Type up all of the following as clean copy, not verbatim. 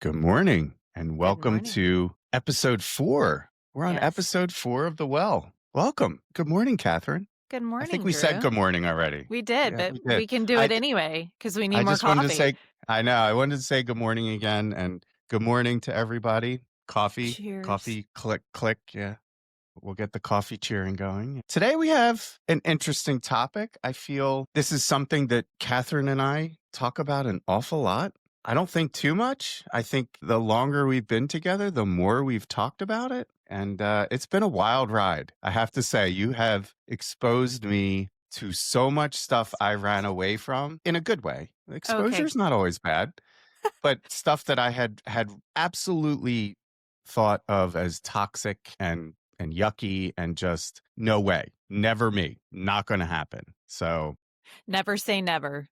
Good morning and Good welcome morning. to episode 4. We're on Yes. episode 4 of The Well. Welcome. Good morning, Catherine. Good I think morning, we said Drew. good morning already. We did, Yeah, but we did. we can do I, it j- anyway because we need I more just wanted to coffee. say, I know, I wanted to say good morning again and good morning to everybody. Cheers. Coffee, click, click. Yeah, we'll get the coffee cheering going. Today we have an interesting topic. I feel this is something that Catherine and I talk about an awful lot. I don't think too much. I think the longer we've been together, the more we've talked about it. And it's been a wild ride. I have to say, you have exposed me to so much stuff I ran away from in a good way. Okay. Exposure's not always bad, but stuff that I had absolutely thought of as toxic and yucky and just no way, never me, not going to happen. So Never say never.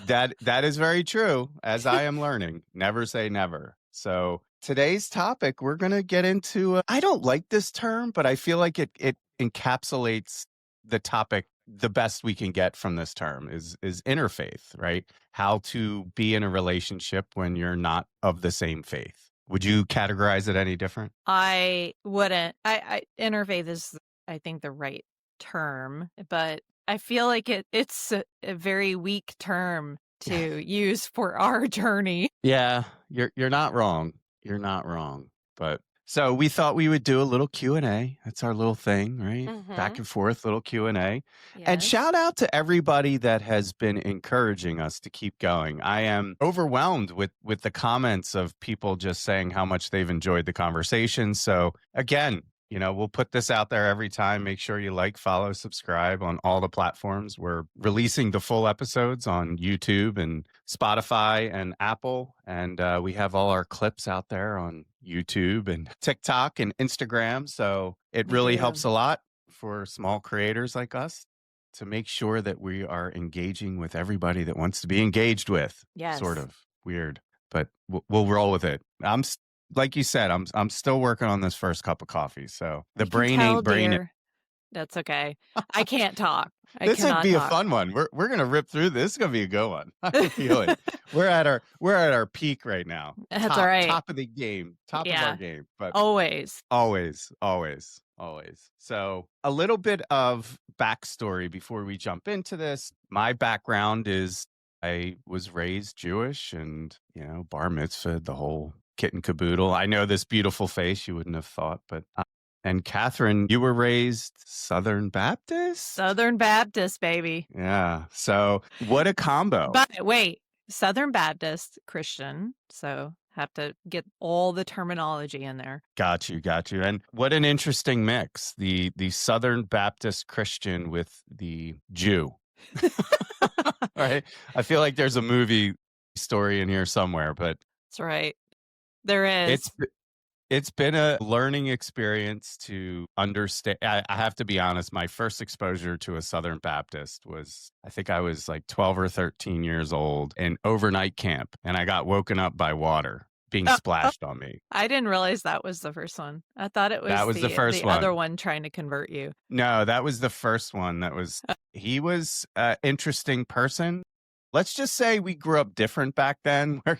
that is very true, as I am learning. Never say never. So today's topic, we're going to get into. I don't like this term, but I feel like it encapsulates the topic the best we can get from this term is interfaith, right? How to be in a relationship when you're not of the same faith. Would you categorize it any different? I wouldn't. Interfaith is, I think, the right term, but I feel like it's a very weak term to use for our journey. Yeah, you're not wrong. You're not wrong. But so we thought we would do a little Q&A. That's our little thing, right? Back Mm-hmm. and forth, little Q&A. And Yes. shout out to everybody that has been encouraging us to keep going. I am overwhelmed with the comments of people just saying how much they've enjoyed the conversation. So again, we'll put this out there every time. Make sure you like, follow, subscribe on all the platforms. We're releasing the full episodes on YouTube and Spotify and Apple. And we have all our clips out there on YouTube and TikTok and Instagram. So it We really do. helps a lot for small creators like us to make sure that we are engaging with everybody that wants to be engaged with. Yes. Sort of weird, but we'll roll with it. Like you said, I'm still working on this first cup of coffee. So the You can brain tell, ain't braining. dear. That's okay. I can't talk. I This would cannot be a talk. fun one. We're gonna rip through this. This is gonna be a good one. I can feel it. We're at our peak right now. That's all right. Top of the game. Top of our Yeah. game. But Always. always. So a little bit of backstory before we jump into this. My background is I was raised Jewish and, bar mitzvah, the whole kit and caboodle. I know this beautiful face you wouldn't have thought, but and Catherine, you were raised Southern Baptist? Southern Baptist, baby. Yeah. So what a combo. But wait, Southern Baptist Christian. So have to get all the terminology in there. Got you. And what an interesting mix. The Southern Baptist Christian with the Jew. Right. I feel like there's a movie story in here somewhere, but That's right. There is. It's been a learning experience to understand. I have to be honest, my first exposure to a Southern Baptist was, I think I was like 12 or 13 years old in overnight camp, and I got woken up by water being splashed on me. I didn't realize that was the first one. I thought it was the first one. other one trying to convert you. No, that was the first one. He was an interesting person. Let's just say we grew up different back then, where,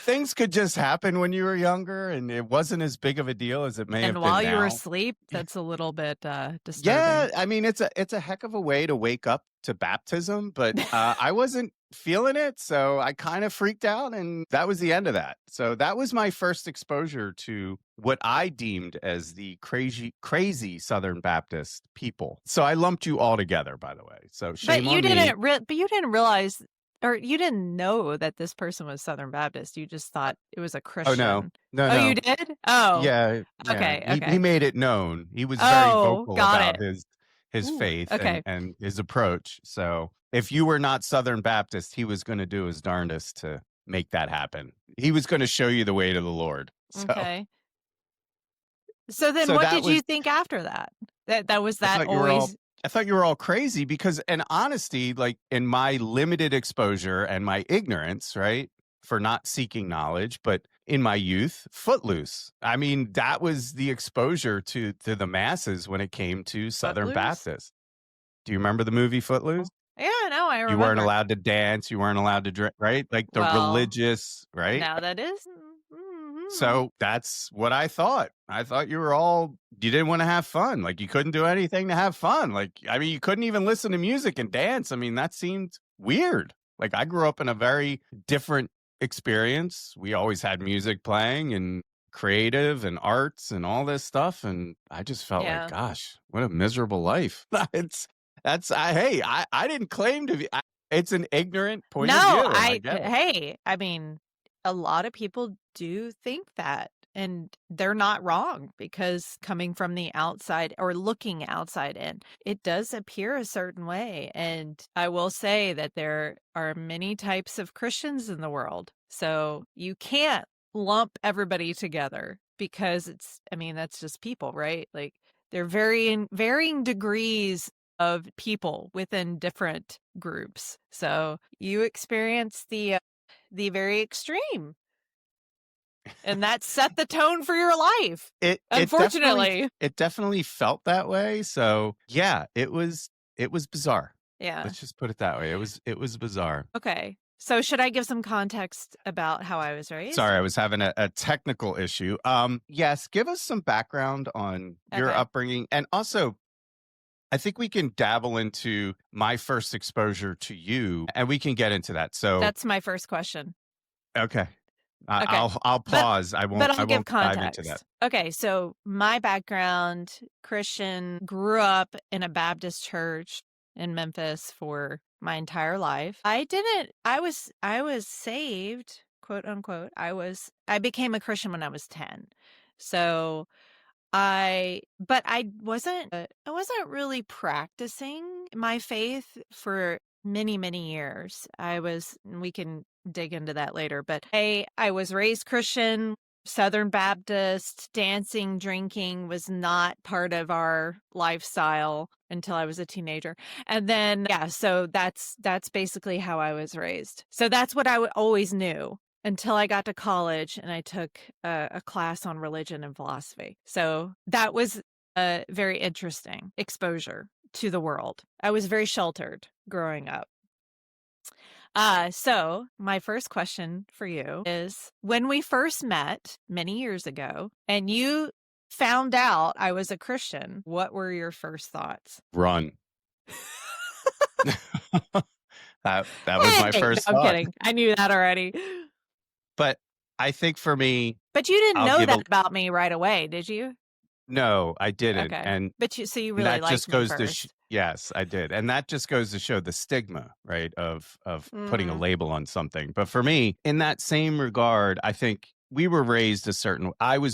things could just happen when you were younger and it wasn't as big of a deal as it may have been. And while you were now. asleep, that's a little bit disturbing. Yeah, I mean, it's a heck of a way to wake up to baptism, but I wasn't feeling it, so I kind of freaked out, and that was the end of that. So that was my first exposure to what I deemed as the crazy Southern Baptist people. So I lumped you all together, by the way. So shame on me. But you didn't realize, or you didn't know that this person was Southern Baptist. You just thought it was a Christian. Oh no. You did? Oh, Yeah. Okay. He made it known. He was very vocal about his faith okay. and his approach. So if you were not Southern Baptist, he was going to do his darndest to make that happen. He was going to show you the way to the Lord. So. Okay. So then what did you think after that? That was that always... I thought you were all crazy because, in honesty, like in my limited exposure and my ignorance, right, for not seeking knowledge, but in my youth, Footloose. I mean, that was the exposure to the masses when it came to Southern Baptist. Do you remember the movie Footloose? Yeah, no, I You weren't remember. allowed to dance, you weren't allowed to drink, right? Like the Well, religious, right? now that is mhm. So that's what I thought. I thought you didn't want to have fun. Like you couldn't do anything to have fun. Like, I mean, you couldn't even listen to music and dance. I mean, that seemed weird. Like I grew up in a very different experience. We always had music playing and creative and arts and all this stuff. And I just felt like, Yeah. gosh, what a miserable life. I didn't claim to be, it's an ignorant point of No, view and I get it. hey, I mean, a lot of people do think that, and they're not wrong because coming from the outside or looking outside in, it does appear a certain way. And I will say that there are many types of Christians in the world. So you can't lump everybody together because I mean, that's just people, right? Like they're varying degrees of people within different groups. So you experience the very extreme, and that set the tone for your life. It Unfortunately. it definitely felt that way. So yeah, it was bizarre. Yeah. Let's just put it that way. It was bizarre. Okay. So should I give some context about how I was raised? Sorry, I was having a technical issue. Yes, give us some background on your Okay. upbringing, and also I think we can dabble into my first exposure to you, and we can get into that. So That's my first question. okay, Okay. I'll But pause. but I I'll give won't dive into that. context. Okay, so my background, Christian, grew up in a Baptist church in Memphis for my entire life. I was saved, quote unquote. I became a Christian when I was 10. So but I wasn't really practicing my faith for many, many years. We can dig into that later, but I was raised Christian, Southern Baptist. Dancing, drinking was not part of our lifestyle until I was a teenager. And then, yeah, so that's basically how I was raised. So that's what I always knew until I got to college and I took a class on religion and philosophy. So that was a very interesting exposure to the world. I was very sheltered growing up. So my first question for you is, when we first met many years ago and you found out I was a Christian, what were your first thoughts? Run. That was my Hey, no, first I'm thought. kidding. I knew that already. But I think for me, But you didn't I'll know give a that about me right away, did you? no, I didn't. Okay. And But so you really that liked just me goes to first. yes, I did. And that just goes to show the stigma, right, of putting a Mhm. label on something. But for me, in that same regard, I think I was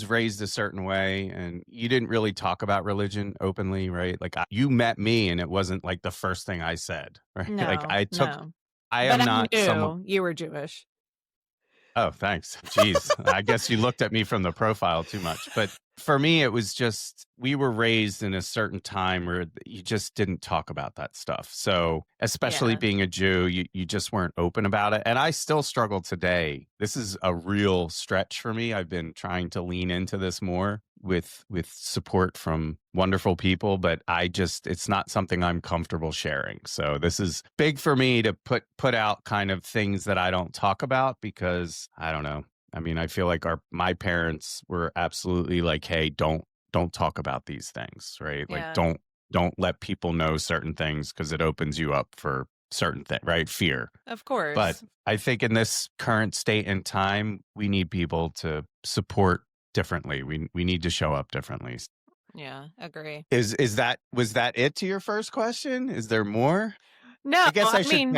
raised a certain way, and you didn't really talk about religion openly, right? Like you met me and it wasn't like the first thing I said, right? Like No, no. I But am I not someone. knew you were Jewish. Oh, thanks. Jeez. I guess you looked at me from the profile too much. But for me, it was just we were raised in a certain time where you just didn't talk about that stuff. So, especially Yeah. being a Jew, you just weren't open about it. And I still struggle today. This is a real stretch for me. I've been trying to lean into this more with support from wonderful people, but it's not something I'm comfortable sharing. So this is big for me to put out kind of things that I don't talk about because I don't know. I mean, I feel like my parents were absolutely like, hey, don't talk about these things, right? Like Yeah. don't let people know certain things because it opens you up for certain things, right? Fear. Of But course. I think in this current state and time, we need people to support differently. We need to show up differently. Yeah, agree. Was that it to your first question? Is there more? No, I guess I mean,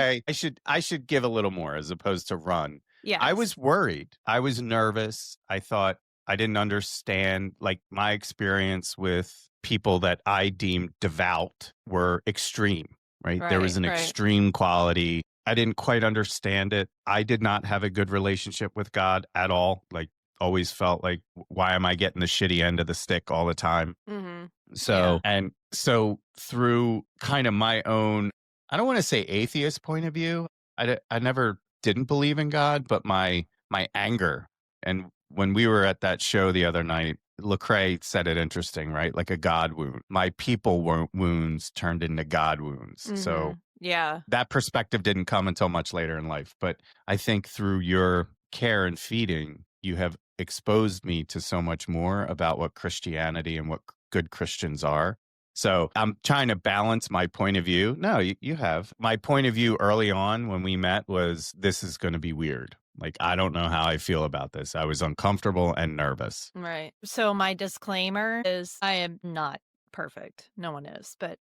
I should give a little more as opposed to run. I yes. was worried. I was nervous. I thought I didn't understand like my experience with people that I deemed devout were extreme, right? There was Right, an right. extreme quality. I didn't quite understand it. I did not have a good relationship with God at all. Like always felt like why am I getting the shitty end of the stick all the time? Mhm. So, Yeah. and so through kind of my own, I don't want to say atheist point of view. I never didn't believe in God, but my anger. And when we were at that show the other night, Lecrae said it interesting, right? Like a God wound. My people wounds turned into God wounds. So Mhm. Yeah. That perspective didn't come until much later in life. But I think through your care and feeding, you have exposed me to so much more about what Christianity and what good Christians are. So I'm trying to balance my point of view. No, you have. My point of view early on when we met was this is going to be weird. Like, I don't know how I feel about this. I was uncomfortable and nervous. Right. So my disclaimer is I am not perfect. No one is, but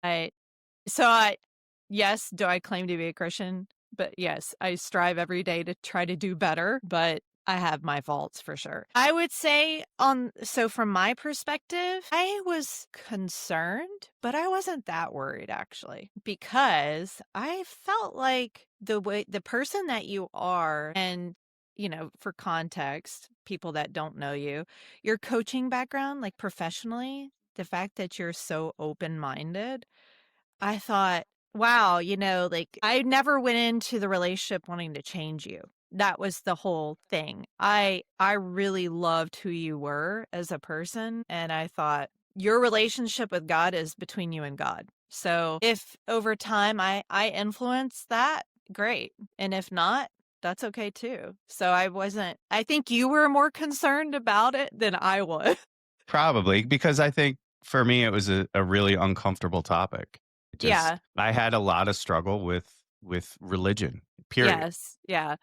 I so I yes, do I claim to be a Christian? But yes, I strive every day to try to do better, but I have my faults for sure. I would say so from my perspective, I was concerned, but I wasn't that worried actually, because I felt like the person that you are, and for context, people that don't know you, your coaching background, like professionally, the fact that you're so open-minded, I thought, wow, like I never went into the relationship wanting to change you. That was the whole thing. I really loved who you were as a person, and I thought your relationship with God is between you and God. So if over time I influence that, great. And if not, that's okay too. So I think you were more concerned about it than I was. Probably because I think for me, it was a really uncomfortable topic. Yeah. I had a lot of struggle with religion, period. Yes. Yeah.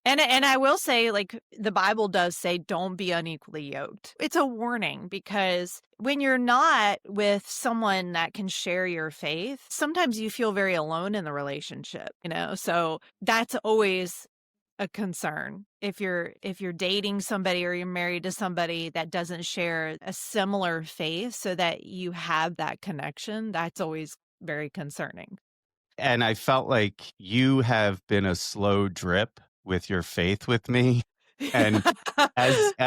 And I will say, like, the Bible does say, don't be unequally yoked. It's a warning because when you're not with someone that can share your faith, sometimes you feel very alone in the relationship, So that's always a concern. If you're dating somebody or you're married to somebody that doesn't share a similar faith so that you have that connection, that's always very concerning. And I felt like you have been a slow drip with your faith with me. And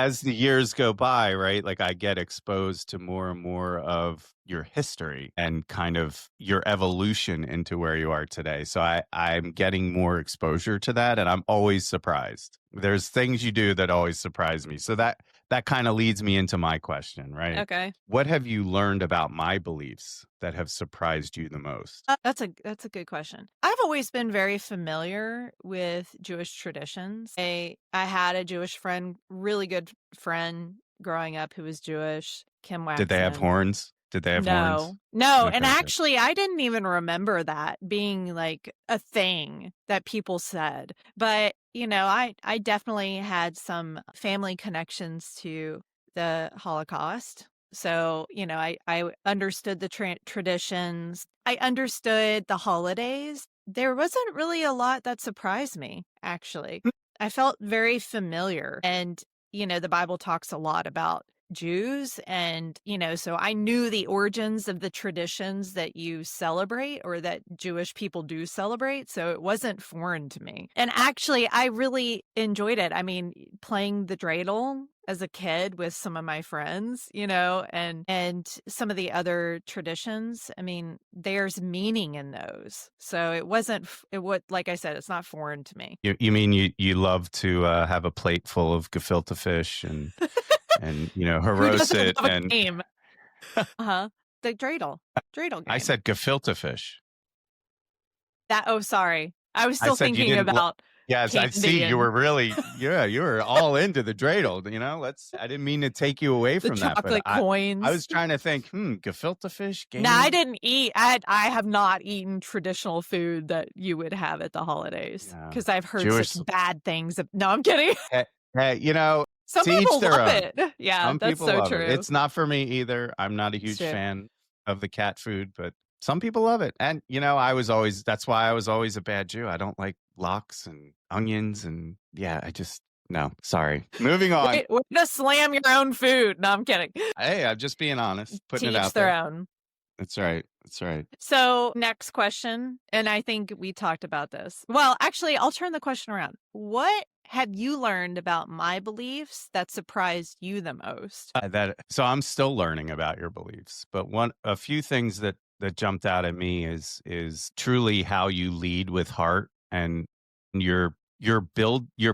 as the years go by, right, like I get exposed to more and more of your history and kind of your evolution into where you are today. So I'm getting more exposure to that, and I'm always surprised. There's things you do that always surprise me. So that kind of leads me into my question, right? Okay. What have you learned about my beliefs that have surprised you the most? That's a good question. I've always been very familiar with Jewish traditions. I had a Jewish friend, really good friend growing up who was Jewish, Kim Did they have Waxman. horns? Did they have horns? No, no. And Okay, good. actually, I didn't even remember that being like a thing that people said. But, I definitely had some family connections to the Holocaust. So, I understood the traditions. I understood the holidays. There wasn't really a lot that surprised me, actually. I felt very familiar. And, the Bible talks a lot about Jews. And, so I knew the origins of the traditions that you celebrate or that Jewish people do celebrate. So it wasn't foreign to me. And actually, I really enjoyed it. I mean, playing the dreidel as a kid with some of my friends, and some of the other traditions. I mean, there's meaning in those. So it wasn't, like I said, it's not foreign to me. You mean you love to have a plate full of gefilte fish and Who harroz doesn't it love a and game? Uh-huh. The dreidel I game. said gefilte fish. Sorry. I was I still said you thinking didn't. about Yes, I see. candy You were and really, yeah, you were all into the dreidel. I didn't mean to take you away the from that, but chocolate I coins. was trying to think. Gefilte fish No, I game. didn't eat. I have not eaten traditional food that you would have at the holidays Yeah, because I've heard such Jewish. bad things. No, I'm kidding. Hey, hey, Some to each people their love own. it. Yeah, Some that's people so love it. true. It's not for me either. I'm not a It's huge true. fan of the cat food, but some people love it. And that's why I was always a bad Jew. I don't like lox and onions and yeah, no, sorry. Moving on. Way to slam your own food. No, I'm kidding. Hey, I'm just being honest, To putting it each out their there. own. That's right. That's right. So, next question, and I think we talked about this. Well, actually, I'll turn the question around. What have you learned about my beliefs that surprised you the most? So I'm still learning about your beliefs, but a few things that jumped out at me is truly how you lead with heart and your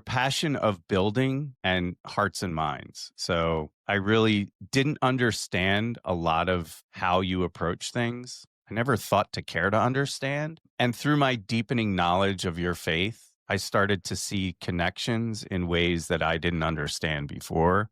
passion of building and hearts and minds. So I really didn't understand a lot of how you approach things I never thought to care to understand. And through my deepening knowledge of your faith, I started to see connections in ways that I didn't understand before.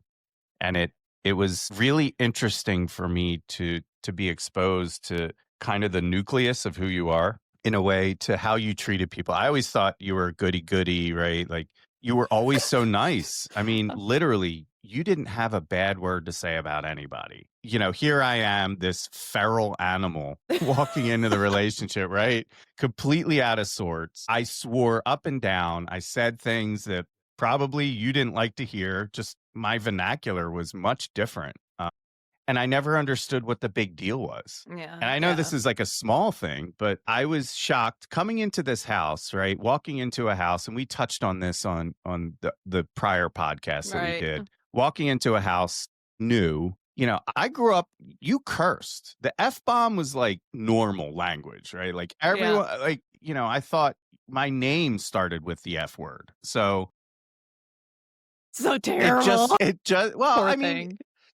And it was really interesting for me to be exposed to kind of the nucleus of who you are in a way, to how you treated people. I always thought you were goody goody, right? Like you were always so nice. I mean, literally, you didn't have a bad word to say about anybody. Here I am, this feral animal walking into the relationship, right? Completely out of sorts. I swore up and down. I said things that probably you didn't like to hear. Just my vernacular was much different. And I never understood what the big deal was. Yeah. And I know this is like a small thing, but I was shocked coming into this house, right? Walking into a house, and we touched on this on the prior podcast that we Right. did. Walking into a house new, I grew up, you cursed. The F-bomb was like normal language, right? Like everyone, like, I thought my name started with the F word. So So terrible. well, Poor I mean, thing.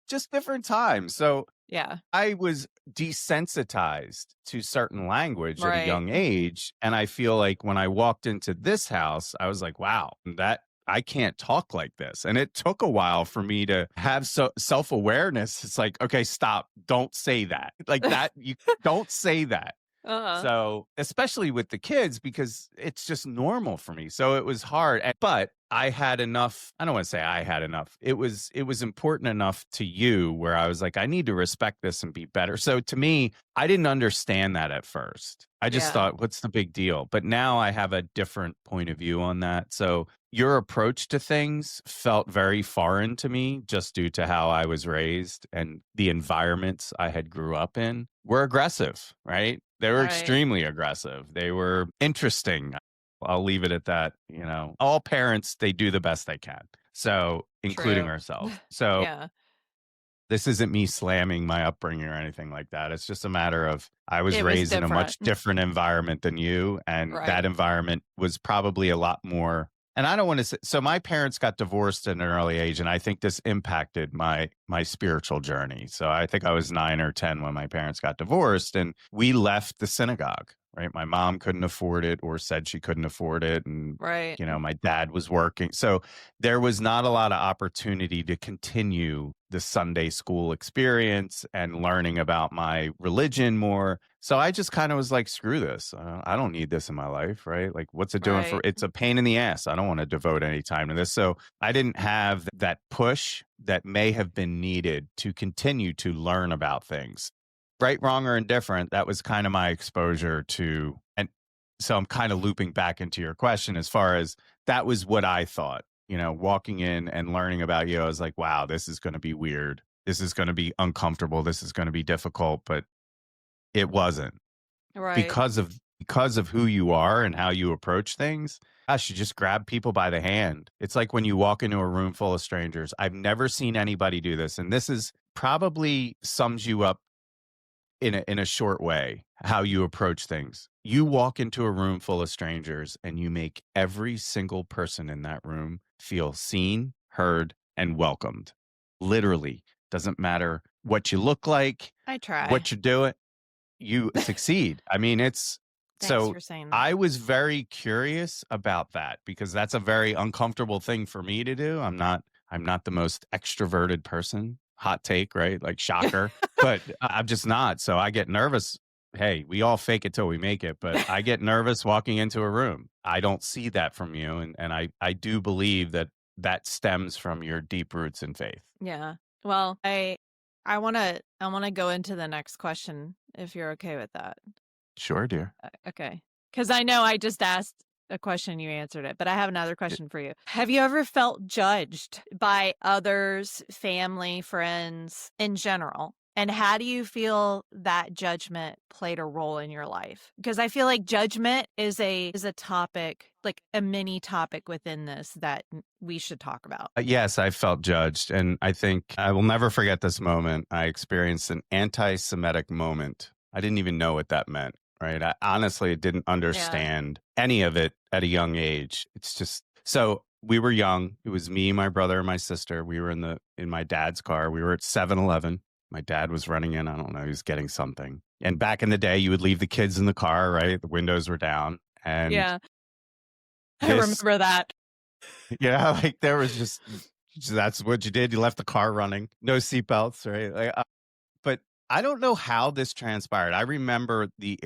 just different times. So Yeah. I was desensitized to certain language at a Right. young age. And I feel like when I walked into this house, I was like, wow, that I can't talk like this. And it took a while for me to have self-awareness. It's like, okay, stop. Don't say that. Like that. You don't say that. So, especially with the kids, because it's just normal for me. So it was hard, but I had enough. I don't want to say I had enough. It was important enough to you where I was like, I need to respect this and be better. So to me, I didn't understand that at first. I just thought, what's the big deal? But now I have a different point of view on that. So your approach to things felt very foreign to me just due to how I was raised, and the environments I had grew up in were aggressive, right? They were extremely aggressive. They were interesting. I'll leave it at that. All parents, they do the best they can. So, including True. ourselves. So, Yeah. this isn't me slamming my upbringing or anything like that. It's just a matter of I was It was raised in a much different. different environment than you. And Right. that environment was probably a lot more. And I don't want to say, so my parents got divorced at an early age, and I think this impacted my spiritual journey. So I think I was 9 or 10 when my parents got divorced, and we left the synagogue, right? My mom couldn't afford it, or said she couldn't afford it. And, Right. my dad was working. So there was not a lot of opportunity to continue the Sunday school experience and learning about my religion more. So I just kind of was like, screw this. I don't need this in my life, right? Like, what's it doing for? Right. It's a pain in the ass. I don't want to devote any time to this. So I didn't have that push that may have been needed to continue to learn about things. Right, wrong, or indifferent, that was kind of my exposure to. And so I'm kind of looping back into your question as far as that was what I thought. Walking in and learning about you, I was like, wow, this is going to be weird. This is going to be uncomfortable. This is going to be difficult. But it wasn't, Right. because of who you are and how you approach things. Gosh, you just grab people by the hand. It's like when you walk into a room full of strangers. I've never seen anybody do this. And this is probably sums you up in a short way, how you approach things. You walk into a room full of strangers and you make every single person in that room feel seen, heard, and welcomed. Literally. Doesn't matter what you look like, I try. what you're doing, you succeed. I mean, Thanks so for saying that. I was very curious about that, because that's a very uncomfortable thing for me to do. I'm not the most extroverted person. Hot take, right? Like, shocker. But I'm just not. So I get nervous. Hey, we all fake it till we make it, but I get nervous walking into a room. I don't see that from you. And I do believe that stems from your deep roots in faith. Yeah. Well, I want to go into the next question, if you're okay with that. Sure, dear. Okay. Because I know I just asked a question, you answered it, but I have another question for you. Have you ever felt judged by others, family, friends in general? And how do you feel that judgment played a role in your life? Because I feel like judgment is a topic, like a mini topic within this that we should talk about. Yes, I felt judged. And I think I will never forget this moment. I experienced an anti-Semitic moment. I didn't even know what that meant, right? I honestly didn't understand any of it at a young age. It's just, so we were young. It was me, my brother, and my sister. We were in my dad's car. We were at 7-Eleven. My dad was running in. I don't know. He was getting something. And back in the day, you would leave the kids in the car, right? The windows were down. And Yeah. I this, remember that. like there was just, that's what you did. You left the car running, no seatbelts, right? But I don't know how this transpired. I remember the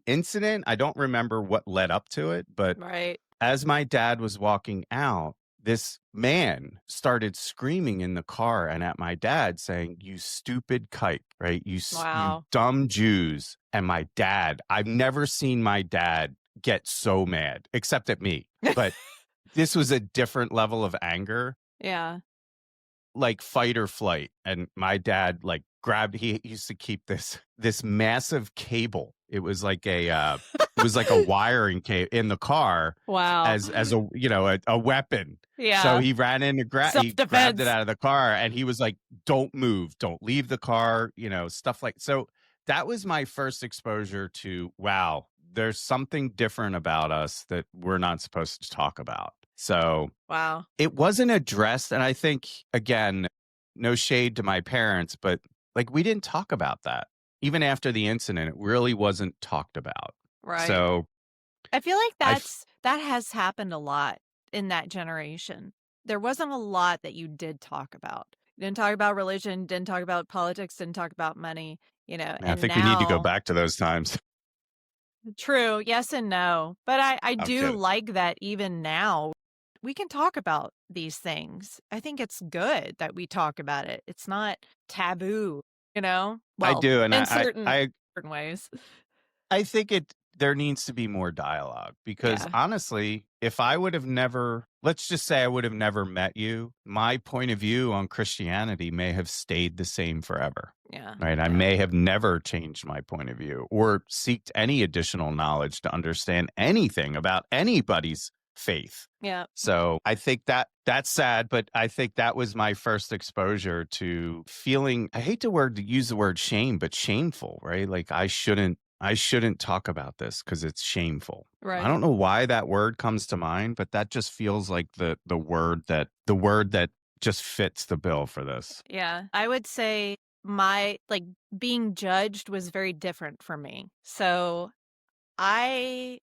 incident. I don't remember what led up to it, but Right. as my dad was walking out, this man started screaming in the car and at my dad saying, "You stupid kike," right? You Wow. dumb Jews. And my dad, I've never seen my dad get so mad, except at me. But this was a different level of anger, Yeah. like fight or flight. And my dad like grabbed, he used to keep this massive cable. It was like a wiring cable in the car Wow. as a, a weapon. So Yeah. he ran in to he grabbed it Self-defense. out of the car and he was like, "Don't move, don't leave the car," stuff like. So that was my first exposure to, wow, there's something different about us that we're not supposed to talk about. So Wow. it wasn't addressed. And I think, again, no shade to my parents, but like we didn't talk about that. Even after the incident, it really wasn't talked about. Right. So I feel like I, f- that has happened a lot in that generation. There wasn't a lot that you did talk about. You didn't talk about religion, didn't talk about politics, didn't talk about money, I and think we need to go now back to those times. true, yes and no. But I I'm do kidding. like that even now we can talk about these things. I think it's good that we talk about it. It's not taboo, you know? I Well, do. And in I certain ways. I think there needs to be more dialogue because Yeah. honestly, if I would have never, let's just say I would have never met you, my point of view on Christianity may have stayed the same forever. Yeah. Right. I Yeah. may have never changed my point of view or seeked any additional knowledge to understand anything about anybody's faith. Yeah. So I think that's sad, but I think that was my first exposure to feeling, I hate to use the word shame, but shameful, right? Like I shouldn't talk about this because it's shameful. I Right. don't know why that word comes to mind, but that just feels like the word that just fits the bill for this. Yeah. I would say my like being judged was very different for me. So I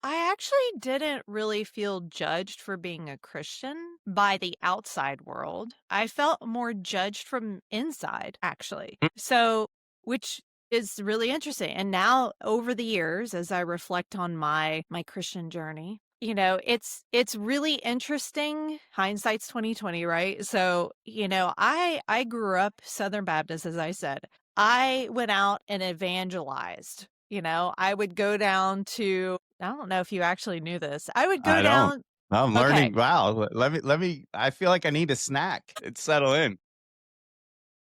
I actually didn't really feel judged for being a Christian by the outside world. I felt more judged from inside, actually. So, which is really interesting. And now over the years, as I reflect on my Christian journey, it's really interesting. Hindsight's 2020, right? So, I grew up Southern Baptist, as I said. I went out and evangelized. I would go down to I don't know if you actually knew this. I would go I don't. down I'm okay. learning. Wow. Let me, I feel like I need a snack. It's settle in.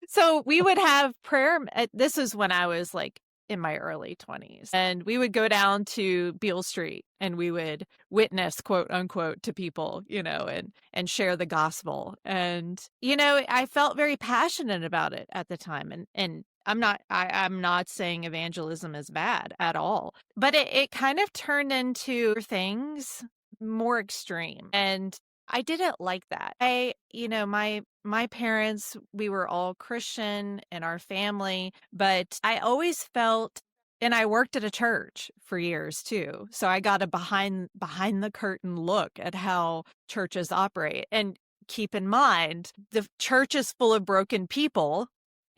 So we would have prayer this is when I was, like, in my early 20s, and we would go down to Beale Street, and we would "witness," quote, unquote, to people, and share the gospel, and, I felt very passionate about it at the time, and I'm not saying evangelism is bad at all, but it kind of turned into things more extreme, and I didn't like that. My parents, we were all Christian in our family, but I always felt and I worked at a church for years too. So I got a behind the curtain look at how churches operate. And keep in mind, the church is full of broken people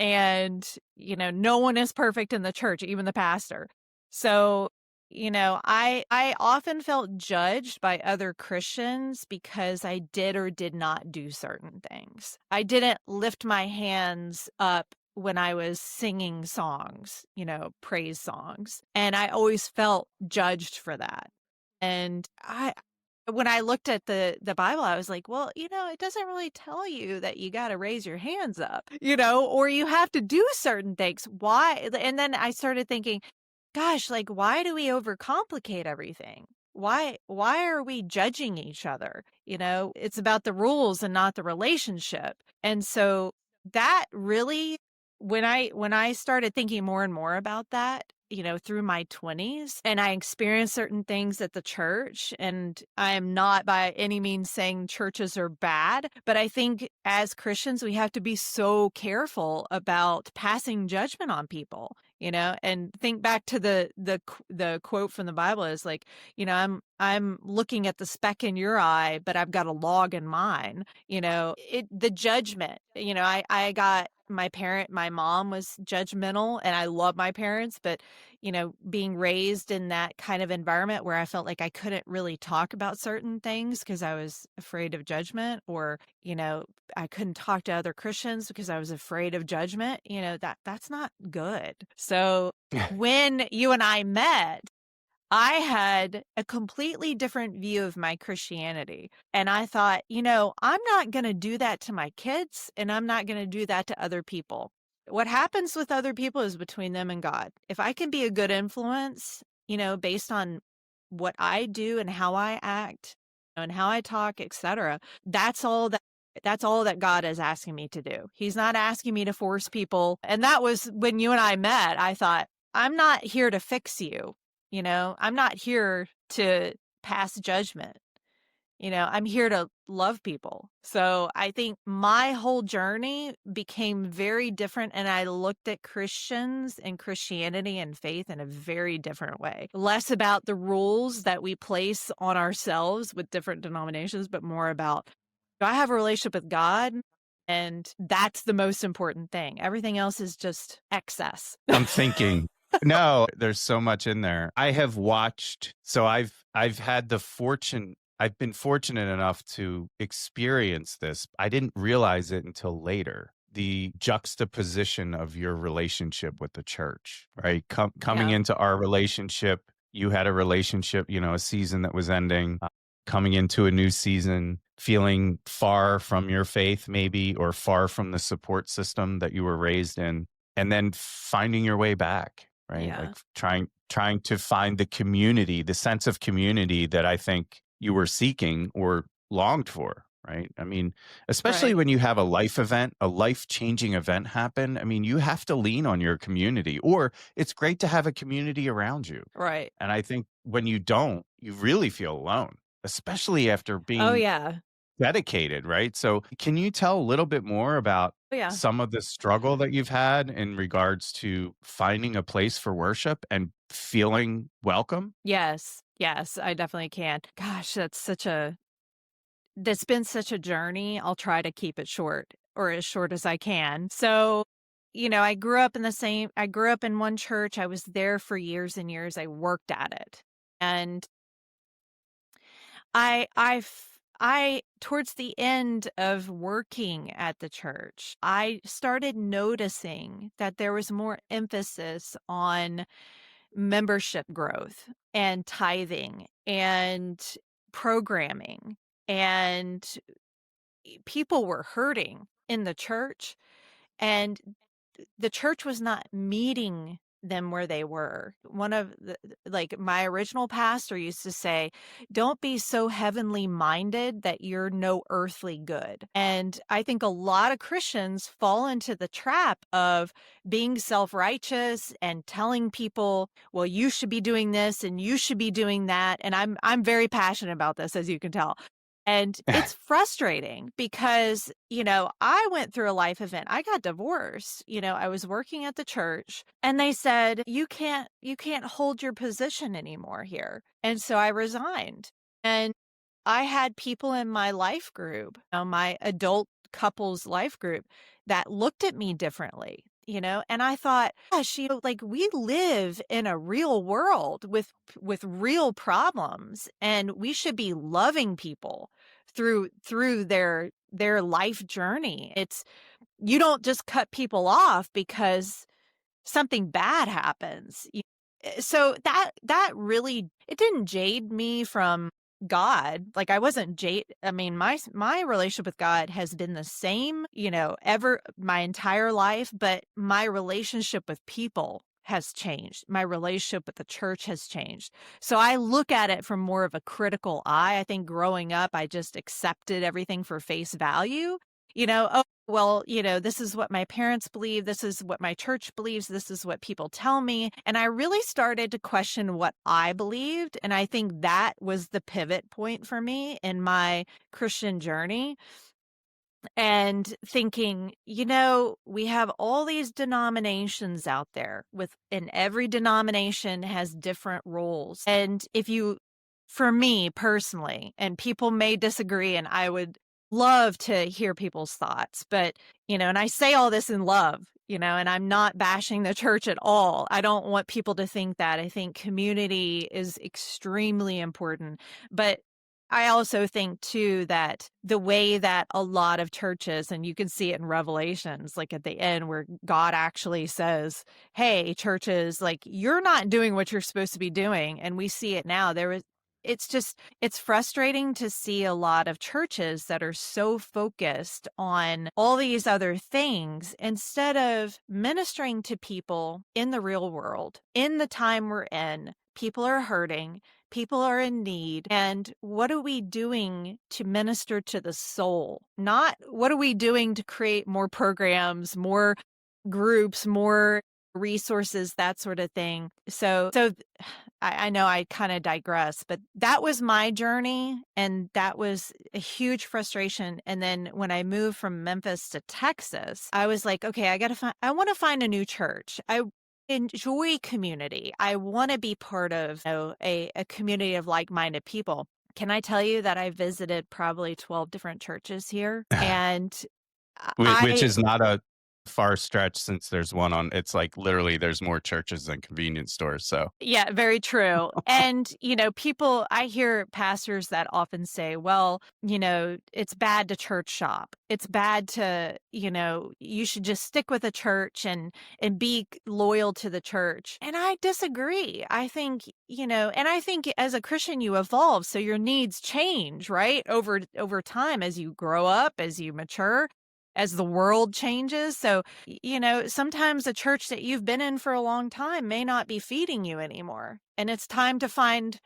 and no one is perfect in the church, even the pastor. So I often felt judged by other Christians because I did or did not do certain things. I didn't lift my hands up when I was singing songs, praise songs. And I always felt judged for that. And when I looked at the Bible, I was like, well, it doesn't really tell you that you got to raise your hands up, or you have to do certain things. Why? And then I started thinking, gosh, like, why do we overcomplicate everything? Why are we judging each other? It's about the rules and not the relationship. And so that really when I started thinking more and more about that, through my 20s, and I experienced certain things at the church. And I am not by any means saying churches are bad, but I think as Christians, we have to be so careful about passing judgment on people, and think back to the quote from the Bible is like, I'm looking at the speck in your eye, but I've got a log in mine. The judgment, I got my mom was judgmental, and I love my parents, but, being raised in that kind of environment where I felt like I couldn't really talk about certain things because I was afraid of judgment, or, I couldn't talk to other Christians because I was afraid of judgment, that's not good. So when you and I met, I had a completely different view of my Christianity. And I thought, I'm not going to do that to my kids, and I'm not going to do that to other people. What happens with other people is between them and God. If I can be a good influence, based on what I do and how I act and how I talk, etc., that's all that God is asking me to do. He's not asking me to force people. And that was when you and I met. I thought, I'm not here to fix you. I'm not here to pass judgment. I'm here to love people. So I think my whole journey became very different, and I looked at Christians and Christianity and faith in a very different way. Less about the rules that we place on ourselves with different denominations, but more about, do I have a relationship with God? And that's the most important thing. Everything else is just excess. I'm thinking, no, there's so much in there. I have watched, so I've had the fortune, I've been fortunate enough to experience this. I didn't realize it until later. The juxtaposition of your relationship with the church, right? Coming Yeah. into our relationship, you had a relationship, a season that was ending, coming into a new season, feeling far from your faith, maybe, or far from the support system that you were raised in, and then finding your way back, right? Yeah. Like trying to find the community, the sense of community that I think you were seeking or longed for, right? I mean, especially Right. when you have a life event, a life-changing event happen, I mean, you have to lean on your community, or it's great to have a community around you. Right. And I think when you don't, you really feel alone, especially after Oh, being yeah. dedicated, right? So can you tell a little bit more about Oh, yeah. some of the struggle that you've had in regards to finding a place for worship and feeling welcome? Yes. Yes, I definitely can. Gosh, that's been such a journey. I'll try to keep it short, or as short as I can. So, I grew up in one church. I was there for years and years. I worked at it. And towards the end of working at the church, I started noticing that there was more emphasis on membership growth and tithing and programming, and people were hurting in the church, and the church was not meeting them where they were. One of like my original pastor used to say, don't be so heavenly minded that you're no earthly good. And I think a lot of Christians fall into the trap of being self-righteous and telling people, well, you should be doing this and you should be doing that. And I'm very passionate about this, as you can tell. And it's frustrating because, I went through a life event. I got divorced. I was working at the church, and they said, you can't hold your position anymore here. And so I resigned. And I had people in my life group, my adult couples life group, that looked at me differently. And I thought, gosh, like, we live in a real world with real problems, and we should be loving people through their life journey. You don't just cut people off because something bad happens. So that really, it didn't jade me from God. Like, I wasn't I mean, my relationship with God has been the same, ever my entire life, but my relationship with people has changed. My relationship with the church has changed. So I look at it from more of a critical eye. I think growing up, I just accepted everything for face value. Oh, well, this is what my parents believe. This is what my church believes. This is what people tell me. And I really started to question what I believed. And I think that was the pivot point for me in my Christian journey. And thinking, we have all these denominations out there and every denomination has different roles. And for me personally, and people may disagree, and I would love to hear people's thoughts, but, and I say all this in love, and I'm not bashing the church at all. I don't want people to think that. I think community is extremely important, but I also think too that the way that a lot of churches, and you can see it in Revelations, like at the end where God actually says, hey, churches, like you're not doing what you're supposed to be doing. And we see it now. It's frustrating to see a lot of churches that are so focused on all these other things instead of ministering to people in the real world, in the time we're in. People are hurting. People are in need. And what are we doing to minister to the soul? Not what are we doing to create more programs, more groups, more resources, that sort of thing. So I know I kind of digress, but that was my journey. And that was a huge frustration. And then when I moved from Memphis to Texas, I was like, okay, I want to find a new church. I enjoy community. I want to be part of a community of like-minded people. Can I tell you that I visited probably 12 different churches here? And Which is not a far stretch since there's one it's like literally there's more churches than convenience stores. So yeah, very true. And, I hear pastors that often say, well, it's bad to church shop. It's bad to, you should just stick with a church and be loyal to the church. And I disagree. I think, and I think as a Christian, you evolve. So your needs change, right? Over time, as you grow up, as you mature, as the world changes. So, sometimes a church that you've been in for a long time may not be feeding you anymore. And it's time to find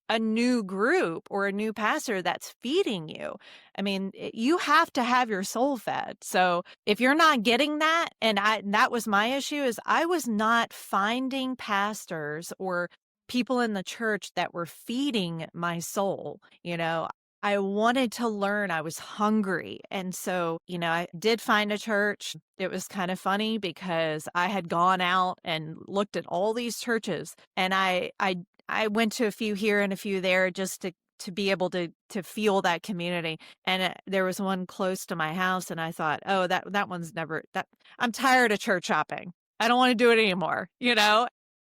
a new group or a new pastor that's feeding you. I mean, you have to have your soul fed. So if you're not getting that, and that was my issue, is I was not finding pastors or people in the church that were feeding my soul. I wanted to learn. I was hungry. And so, I did find a church. It was kind of funny because I had gone out and looked at all these churches, and I went to a few here and a few there just to be able to feel that community. And there was one close to my house, and I thought, oh, that one's never that. I'm tired of church shopping. I don't want to do it anymore,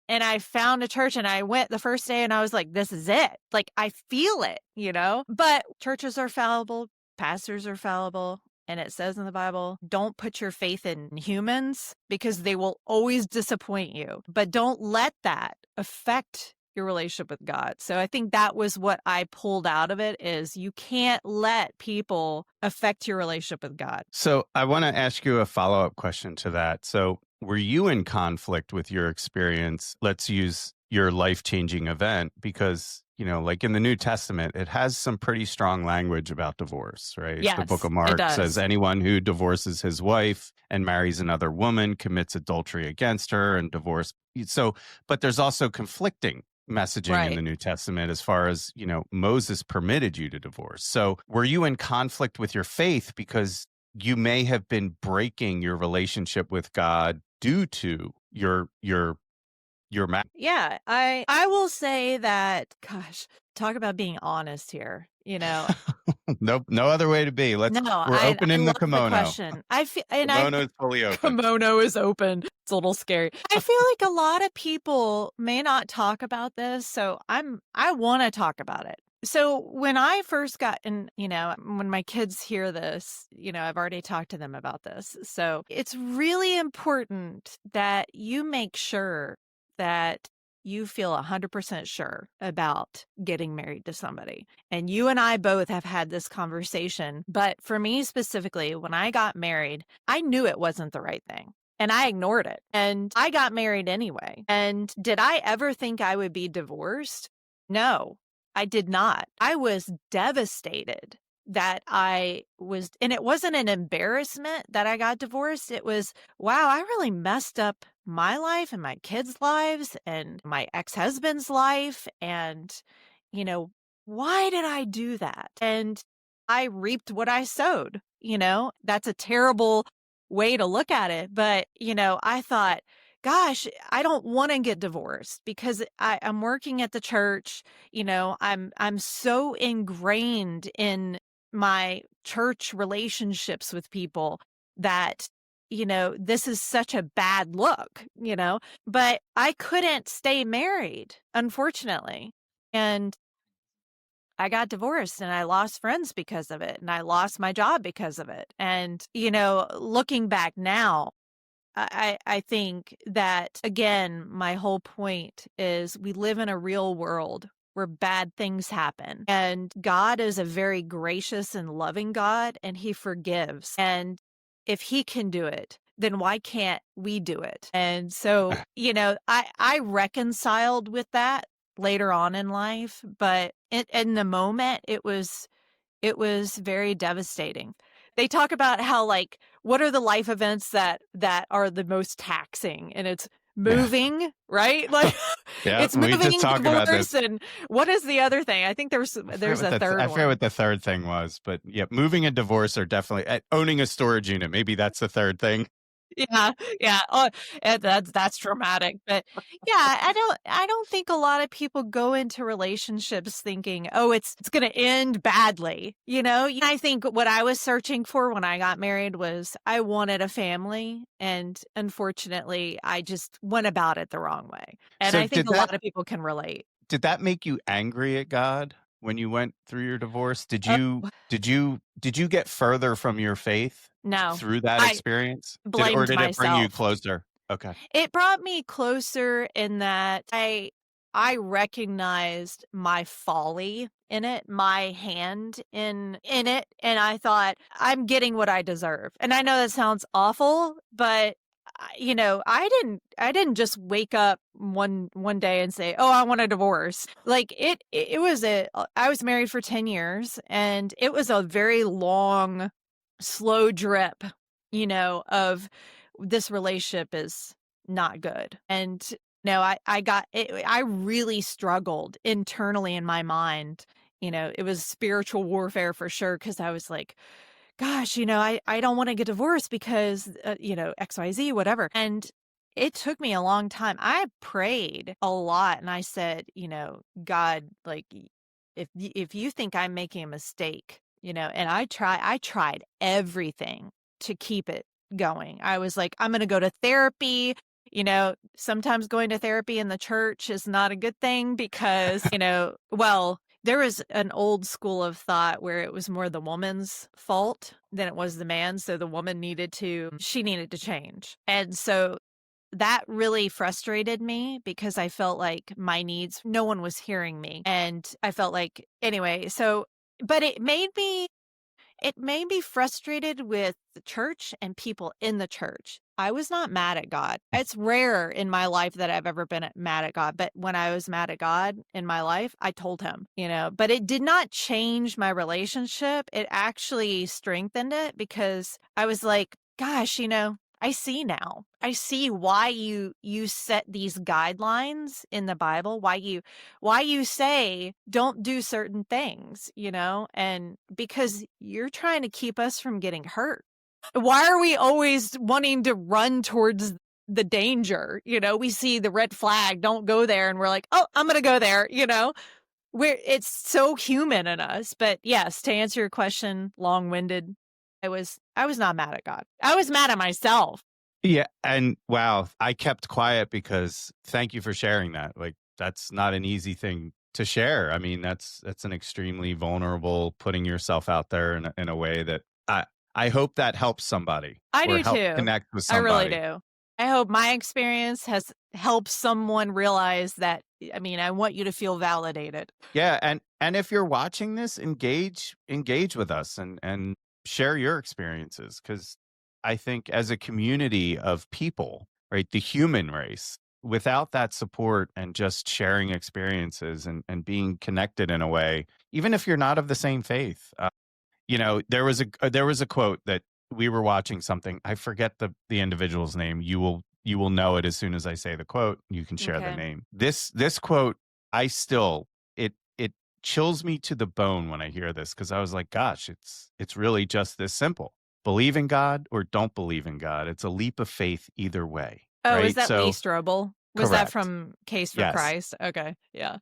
And I found a church, and I went the first day, and I was like, this is it. Like, I feel it, But churches are fallible. Pastors are fallible. And it says in the Bible, don't put your faith in humans because they will always disappoint you. But don't let that affect your relationship with God. So I think that was what I pulled out of it, is you can't let people affect your relationship with God. So I want to ask you a follow-up question to that. So were you in conflict with your experience? Let's use your life-changing event, because, like in the New Testament, it has some pretty strong language about divorce, right? Yes, the book of it Mark does. says anyone who divorces his wife and marries another woman commits adultery against her and divorce. So, but there's also conflicting messaging in the New Testament as far as, Moses permitted you to divorce. So were you in conflict with your faith because you may have been breaking your relationship with God due to your marriage? Yeah, I will say that, gosh, talk about being honest here, Nope, no other way to be. We're opening I the love kimono. the question. I feel, and Kimono is fully open. Kimono is open. It's a little scary. I feel like a lot of people may not talk about this, so I want to talk about it. So when I first got in, when my kids hear this, I've already talked to them about this. So it's really important that you make sure that you feel 100% sure about getting married to somebody. And you and I both have had this conversation. But for me specifically, when I got married, I knew it wasn't the right thing. And I ignored it. And I got married anyway. And did I ever think I would be divorced? No, I did not. I was devastated that I was, and it wasn't an embarrassment that I got divorced. It was, wow, I really messed up my life and my kids' lives and my ex-husband's life. And, you know, why did I do that? And I reaped what I sowed. That's a terrible way to look at it. But, I thought, gosh, I don't want to get divorced because I'm working at the church. I'm so ingrained in my church relationships with people that, this is such a bad look, but I couldn't stay married, unfortunately. And I got divorced and I lost friends because of it. And I lost my job because of it. And, looking back now, I think that, again, my whole point is we live in a real world where bad things happen. And God is a very gracious and loving God, and he forgives. And if he can do it, then why can't we do it? And so, I reconciled with that later on in life, but in the moment, it was very devastating. They talk about how, like, what are the life events that are the most taxing, and it's Yeah. moving, right? Like, Yeah, it's we just moving, talked about this. divorce, and what is the other thing? I think there's a I third forget one. what the third thing was, but yeah, moving and divorce are definitely owning a storage unit. Maybe that's the third thing. Yeah, yeah. Oh, and that's traumatic. But yeah, I don't think a lot of people go into relationships thinking, oh, it's gonna end badly. I think what I was searching for when I got married was I wanted a family, and unfortunately, I just went about it the wrong way. And So I think a lot of people can relate. did that make you angry at God when you went through your divorce? Oh, Did you get further from your faith no, through that I experience? Or blamed did it bring you myself. closer? Okay. It brought me closer in that I recognized my folly in it, my hand in it, and I thought I'm getting what I deserve. And I know that sounds awful, but I didn't just wake up one day and say, "Oh, I want a divorce." Like it was I was married for 10 years, and it was a very long slow drip, of this relationship is not good. And no, I got it. I really struggled internally in my mind. It was spiritual warfare for sure. Cause I was like, gosh, I don't want to get divorced because, XYZ, whatever. And it took me a long time. I prayed a lot and I said, God, like, if you think I'm making a mistake, and I tried everything to keep it going. I was like, I'm going to go to therapy. Sometimes going to therapy in the church is not a good thing because, well, there was an old school of thought where it was more the woman's fault than it was the man. So the woman she needed to change. And so that really frustrated me because I felt like my needs, no one was hearing me. And I felt like, anyway, but it made me frustrated with the church and people in the church. I was not mad at God. It's rare in my life that I've ever been mad at God. But when I was mad at God in my life, I told him, but it did not change my relationship. It actually strengthened it because I was like, gosh, I see now. I see why you set these guidelines in the Bible, why you say don't do certain things, and because you're trying to keep us from getting hurt. Why are we always wanting to run towards the danger? We see the red flag, don't go there, and we're like, oh, I'm going to go there, Where it's so human in us. But yes, to answer your question, long-winded, I was not mad at God. I was mad at myself. Yeah, and wow, I kept quiet because thank you for sharing that. Like that's not an easy thing to share. I mean, that's an extremely vulnerable putting yourself out there in a way that I hope that helps somebody I or do help too. connect with I really somebody. do. I hope my experience has helped someone realize that. I mean, I want you to feel validated. Yeah, and if you're watching this, engage with us and share your experiences because I think as a community of people, right, the human race, without that support and just sharing experiences and being connected in a way, even if you're not of the same faith, There was a quote that we were watching something. I forget the individual's name. You will know it as soon as I say the quote. You can share the Okay. name. This quote, I still it chills me to the bone when I hear this, because I was like, gosh, it's really just this simple. Believe in God or don't believe in God. It's a leap of faith either way, Oh, is right? that Lee So Strobel? Was that correct. from Case for Yes. Christ? Okay. Yeah.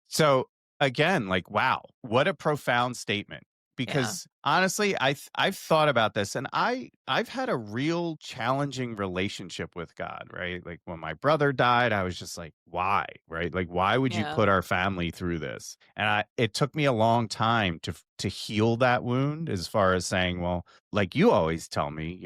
So again, like, wow, what a profound statement. Yeah. Because honestly, I've thought about this, and I've had a real challenging relationship with God, right? Like when my brother died, I was just like, why, right? Like, why would you Yeah. put our family through this? And it took me a long time to heal that wound, as far as saying, well, like you always tell me,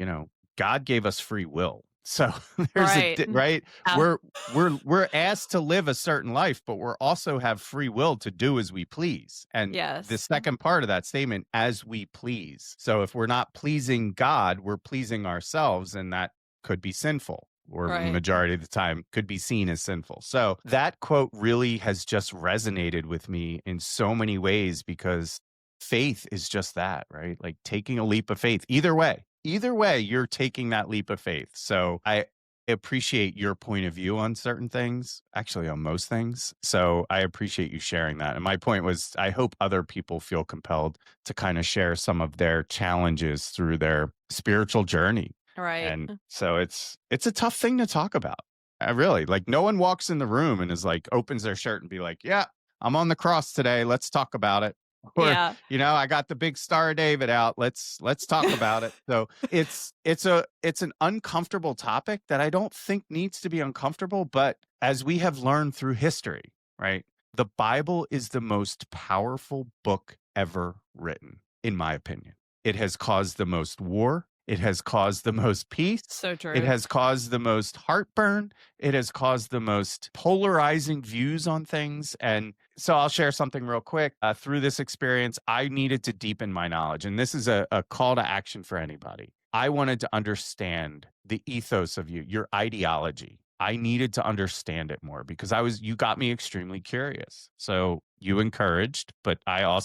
God gave us free will. So there's Right. right. Yeah. We're asked to live a certain life, but we're also have free will to do as we please. And the Yes. second part of that statement, as we please. So if we're not pleasing God, we're pleasing ourselves, and that could be sinful, or Right. majority of the time could be seen as sinful. So that quote really has just resonated with me in so many ways, because faith is just that, right? Like taking a leap of faith. Either way, you're taking that leap of faith. So I appreciate your point of view on certain things, actually on most things. So I appreciate you sharing that. And my point was, I hope other people feel compelled to kind of share some of their challenges through their spiritual journey. Right. And so it's a tough thing to talk about. I really, like, no one walks in the room and is like, opens their shirt and be like, yeah, I'm on the cross today. Let's talk about it. Or, Yeah. I got the big Star of David out. Let's talk about it. So it's an uncomfortable topic that I don't think needs to be uncomfortable. But as we have learned through history, right? The Bible is the most powerful book ever written, in my opinion. It has caused the most war. It has caused the most peace. So It true. has caused the most heartburn. It has caused the most polarizing views on things. And so I'll share something real quick. Through this experience, I needed to deepen my knowledge. And this is a call to action for anybody. I wanted to understand the ethos of your ideology. I needed to understand it more, because you got me extremely curious. So you encouraged, but I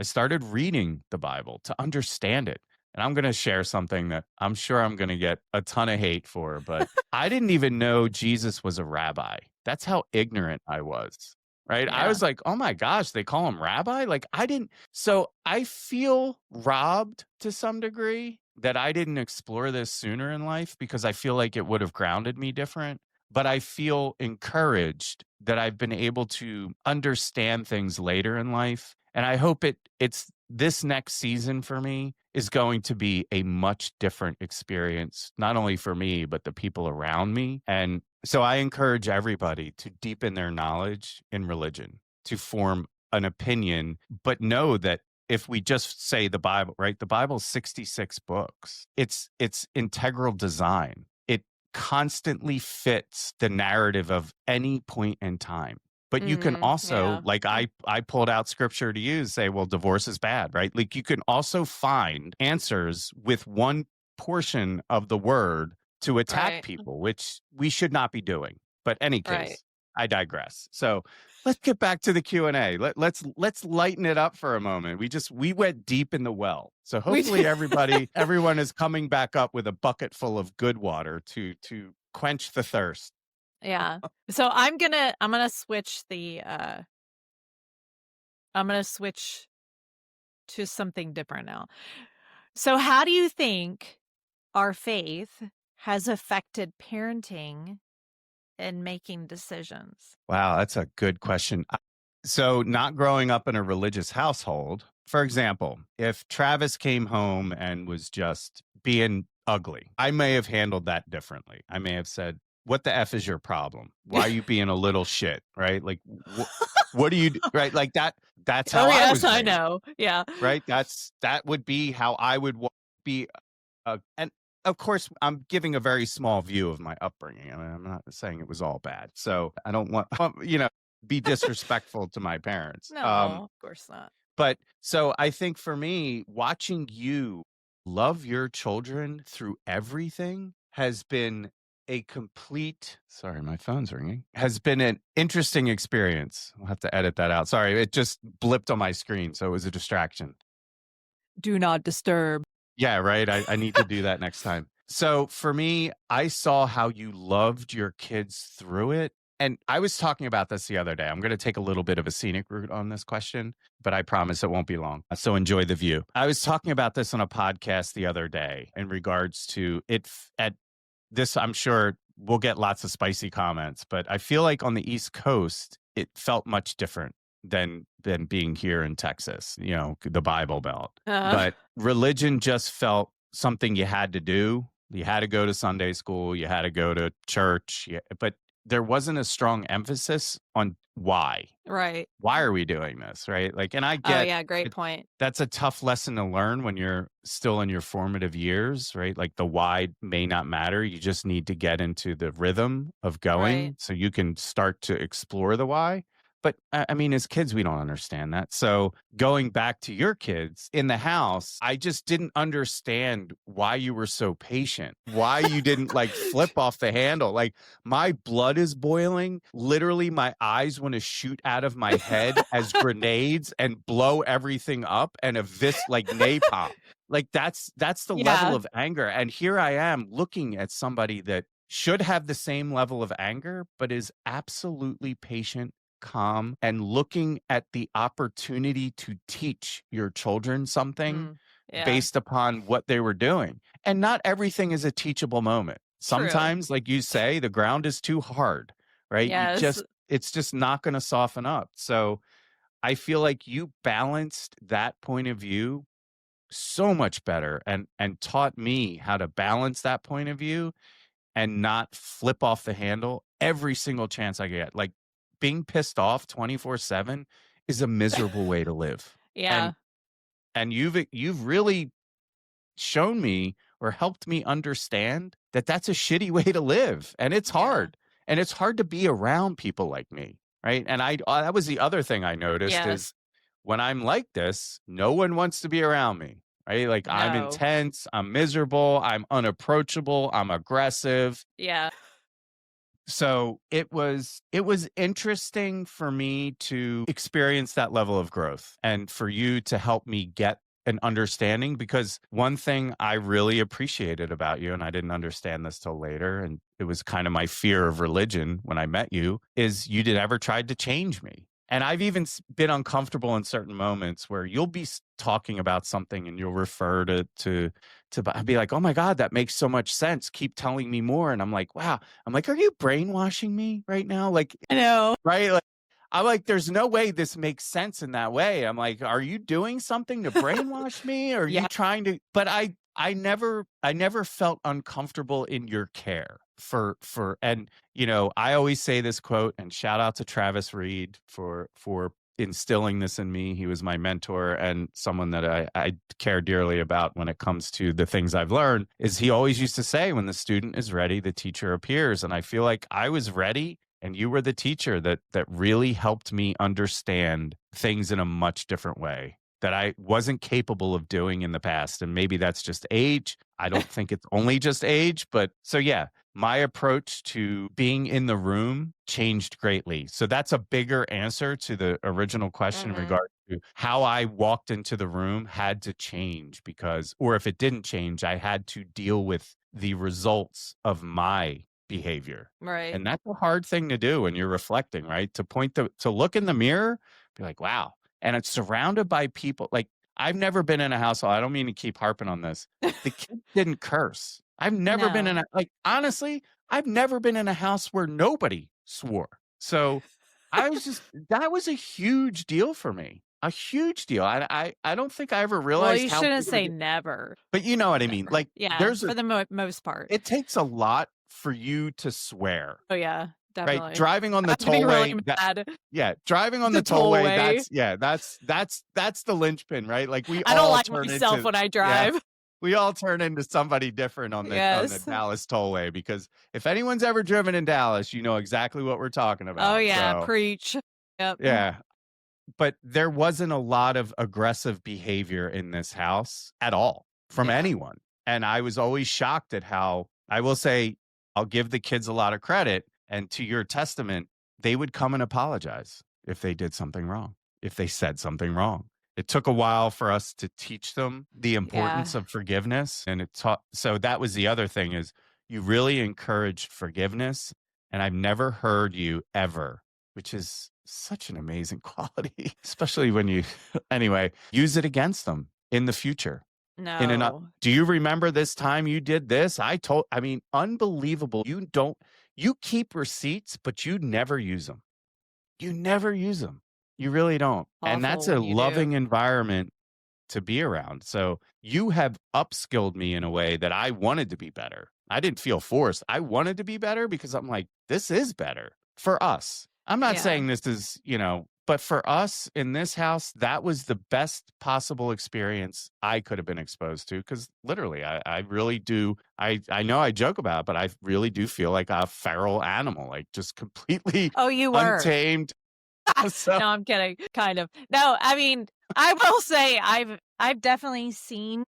started reading the Bible to understand it. And I'm going to share something that I'm sure I'm going to get a ton of hate for, but I didn't even know Jesus was a rabbi. That's how ignorant I was, right? I Yeah. was like, oh my gosh, they call him rabbi? Like, I didn't. So I feel robbed to some degree that I didn't explore this sooner in life, because I feel like it would have grounded me different. But I feel encouraged that I've been able to understand things later in life. And I hope it's this next season for me is going to be a much different experience, not only for me, but the people around me. And so I encourage everybody to deepen their knowledge in religion, to form an opinion, but know that if we just say the Bible, right? The Bible's 66 books. It's integral design. It constantly fits the narrative of any point in time. But you can also, Yeah. like, I pulled out scripture to use, say, well, divorce is bad, right? Like, you can also find answers with one portion of the word to attack Right. people, which we should not be doing. But any Right. case, I digress. So let's get back to the Q&A. Let's lighten it up for a moment. We went deep in the well. So We hopefully everyone is coming back up with a bucket full of good water to quench the thirst. Yeah. So I'm gonna switch I'm gonna switch to something different now. So how do you think our faith has affected parenting and making decisions? Wow, that's a good question. So, not growing up in a religious household, for example, if Travis came home and was just being ugly, I may have handled that differently. I may have said, "What the F is your problem? Why are you being a little shit?" Right? Like, what do you do? Right? Like that. That's Oh, how I yes, was I raised. know. Yeah. Right? That would be how I would be. And of course, I'm giving a very small view of my upbringing. I mean, I'm not saying it was all bad. So I don't want, be disrespectful to my parents. No, of course not. But so I think for me, watching you love your children through everything has been a complete, sorry, my phone's ringing, has been an interesting experience. I'll have to edit that out. Sorry, it just blipped on my screen. So it was a distraction. Do not disturb. Yeah, right. I need to do that next time. So for me, I saw how you loved your kids through it. And I was talking about this the other day. I'm going to take a little bit of a scenic route on this question, but I promise it won't be long. So enjoy the view. I was talking about this on a podcast the other day in regards to it at this. I'm sure we'll get lots of spicy comments, but I feel like on the East Coast, it felt much different than being here in Texas, the Bible Belt. But religion just felt something you had to do. You had to go to Sunday school, you had to go to church, but there wasn't a strong emphasis on why. Right. Why are we doing this, right? Like, and I Oh, get yeah, great point. that's a tough lesson to learn when you're still in your formative years, right? Like the why may not matter. You just need to get into the rhythm of going Right. so you can start to explore the why. But I mean, as kids, we don't understand that. So going back to your kids in the house, I just didn't understand why you were so patient, why you didn't like flip off the handle. Like my blood is boiling. Literally, my eyes want to shoot out of my head as grenades and blow everything up and like napalm. Like that's the level Yeah. of anger. And here I am looking at somebody that should have the same level of anger, but is absolutely patient, calm, and looking at the opportunity to teach your children something Yeah. based upon what they were doing. And not everything is a teachable moment. True. Sometimes, like you say, the ground is too hard, right? Yes. It's just not going to soften up. So I feel like you balanced that point of view so much better and taught me how to balance that point of view and not flip off the handle every single chance I get. Like being pissed off 24/7 is a miserable way to live. Yeah. And you've really shown me or helped me understand that that's a shitty way to live, and it's hard. And it's hard to be around people like me, right? And that was the other thing I noticed is when I'm like this, no one wants to be around me, right? Like I'm No. intense, I'm miserable, I'm unapproachable, I'm aggressive. Yeah. So it was interesting for me to experience that level of growth and for you to help me get an understanding, because one thing I really appreciated about you, and I didn't understand this till later, and it was kind of my fear of religion when I met you, is you did ever tried to change me. And I've even been uncomfortable in certain moments where you'll be talking about something and you'll refer to I'd be like, oh my God, that makes so much sense. Keep telling me more. And I'm like, wow. I'm like, are you brainwashing me right now? Like, I know. right? Like, I'm like, there's no way this makes sense in that way. I'm like, are you doing something to brainwash me? Or are you trying to? But I never felt uncomfortable in your care and I always say this quote, and shout out to Travis Reed for instilling this in me. He was my mentor and someone that I care dearly about when it comes to the things I've learned. Is he always used to say, when the student is ready, the teacher appears. And I feel like I was ready, and you were the teacher that really helped me understand things in a much different way that I wasn't capable of doing in the past. And maybe that's just age. I don't think it's only just age, but so yeah, my approach to being in the room changed greatly. So that's a bigger answer to the original question in regard to how I walked into the room had to change or if it didn't change, I had to deal with the results of my behavior. Right. And that's a hard thing to do when you're reflecting, right? To look in the mirror, be like, wow. And it's surrounded by people. Like, I've never been in a household. I don't mean to keep harping on this. The kids didn't curse. I've never been in honestly, I've never been in a house where nobody swore. So that was a huge deal for me. A huge deal. I don't think I ever realized Well, you shouldn't say never. But you know what I mean? Like, for the most part. It takes a lot for you to swear. Oh, yeah. Definitely. Right, driving on the tollway. Really driving on the tollway. That's the linchpin, right? Like I don't like myself when I drive. Yeah, we all turn into somebody different on the Dallas tollway, because if anyone's ever driven in Dallas, you know exactly what we're talking about. Oh yeah, preach. Yep. Yeah, but there wasn't a lot of aggressive behavior in this house at all from anyone, and I was always shocked at how, I will say, I'll give the kids a lot of credit. And to your testament, they would come and apologize if they did something wrong, if they said something wrong. It took a while for us to teach them the Yeah. importance of forgiveness. And it taught, so that was the other thing is you really encouraged forgiveness. And I've never heard you ever, which is such an amazing quality, especially when you, anyway, use it against them in the future. No. Do you remember this time you did this? I mean, unbelievable. You keep receipts, but you never use them. You never use them. You really don't. And that's Awful a when you do. loving environment to be around. So you have upskilled me in a way that I wanted to be better. I didn't feel forced. I wanted to be better because I'm like, this is better for us. I'm not Yeah. saying this is, but for us in this house, that was the best possible experience I could have been exposed to. Cause literally, I really do. I know I joke about it, but I really do feel like a feral animal, like just completely Oh, you were. untamed. So No, I'm kidding. Kind of. No, I mean, I will say I've definitely seen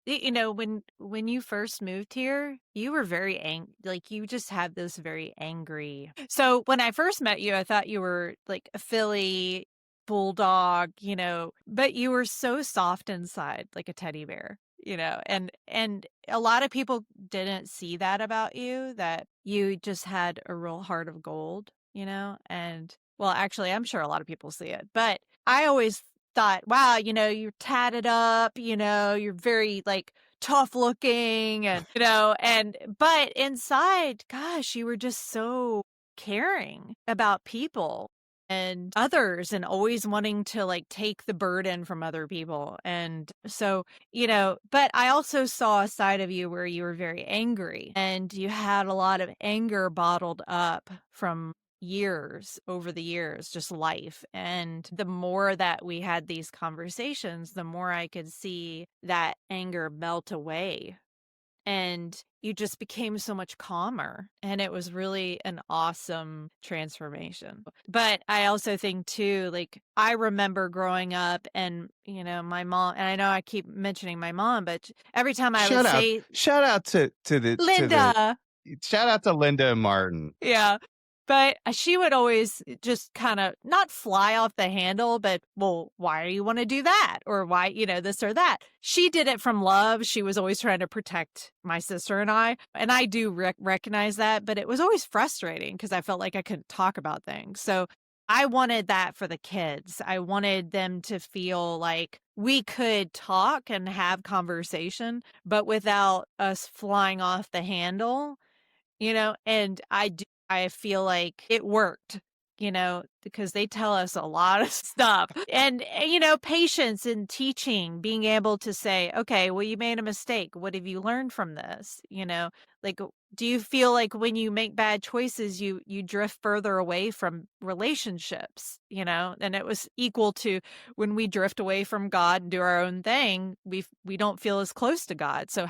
when you first moved here, you were very like you just had this very angry. So when I first met you, I thought you were like a Philly bulldog, but you were so soft inside, like a teddy bear, and a lot of people didn't see that about you, that you just had a real heart of gold, and well, actually, I'm sure a lot of people see it, but I always thought, wow, you're tatted up, you're very like tough looking but inside, gosh, you were just so caring about people and others and always wanting to like take the burden from other people. And so, but I also saw a side of you where you were very angry and you had a lot of anger bottled up from over the years, just life. And the more that we had these conversations, the more I could see that anger melt away. And you just became so much calmer. And it was really an awesome transformation. But I also think, too, like, I remember growing up and, my mom, and I know I keep mentioning my mom, but every time I would say, shout out to the Linda, shout out to Linda and Martin. yeah. But she would always just kind of not fly off the handle, but, well, why do you want to do that? Or why, this or that. She did it from love. She was always trying to protect my sister and I. And I do recognize that, but it was always frustrating because I felt like I couldn't talk about things. So I wanted that for the kids. I wanted them to feel like we could talk and have conversation, but without us flying off the handle. And I feel like it worked, because they tell us a lot of stuff. And, patience in teaching, being able to say, okay, well, you made a mistake. What have you learned from this? Like, do you feel like when you make bad choices, you drift further away from relationships, and it was equal to when we drift away from God and do our own thing, we don't feel as close to God. So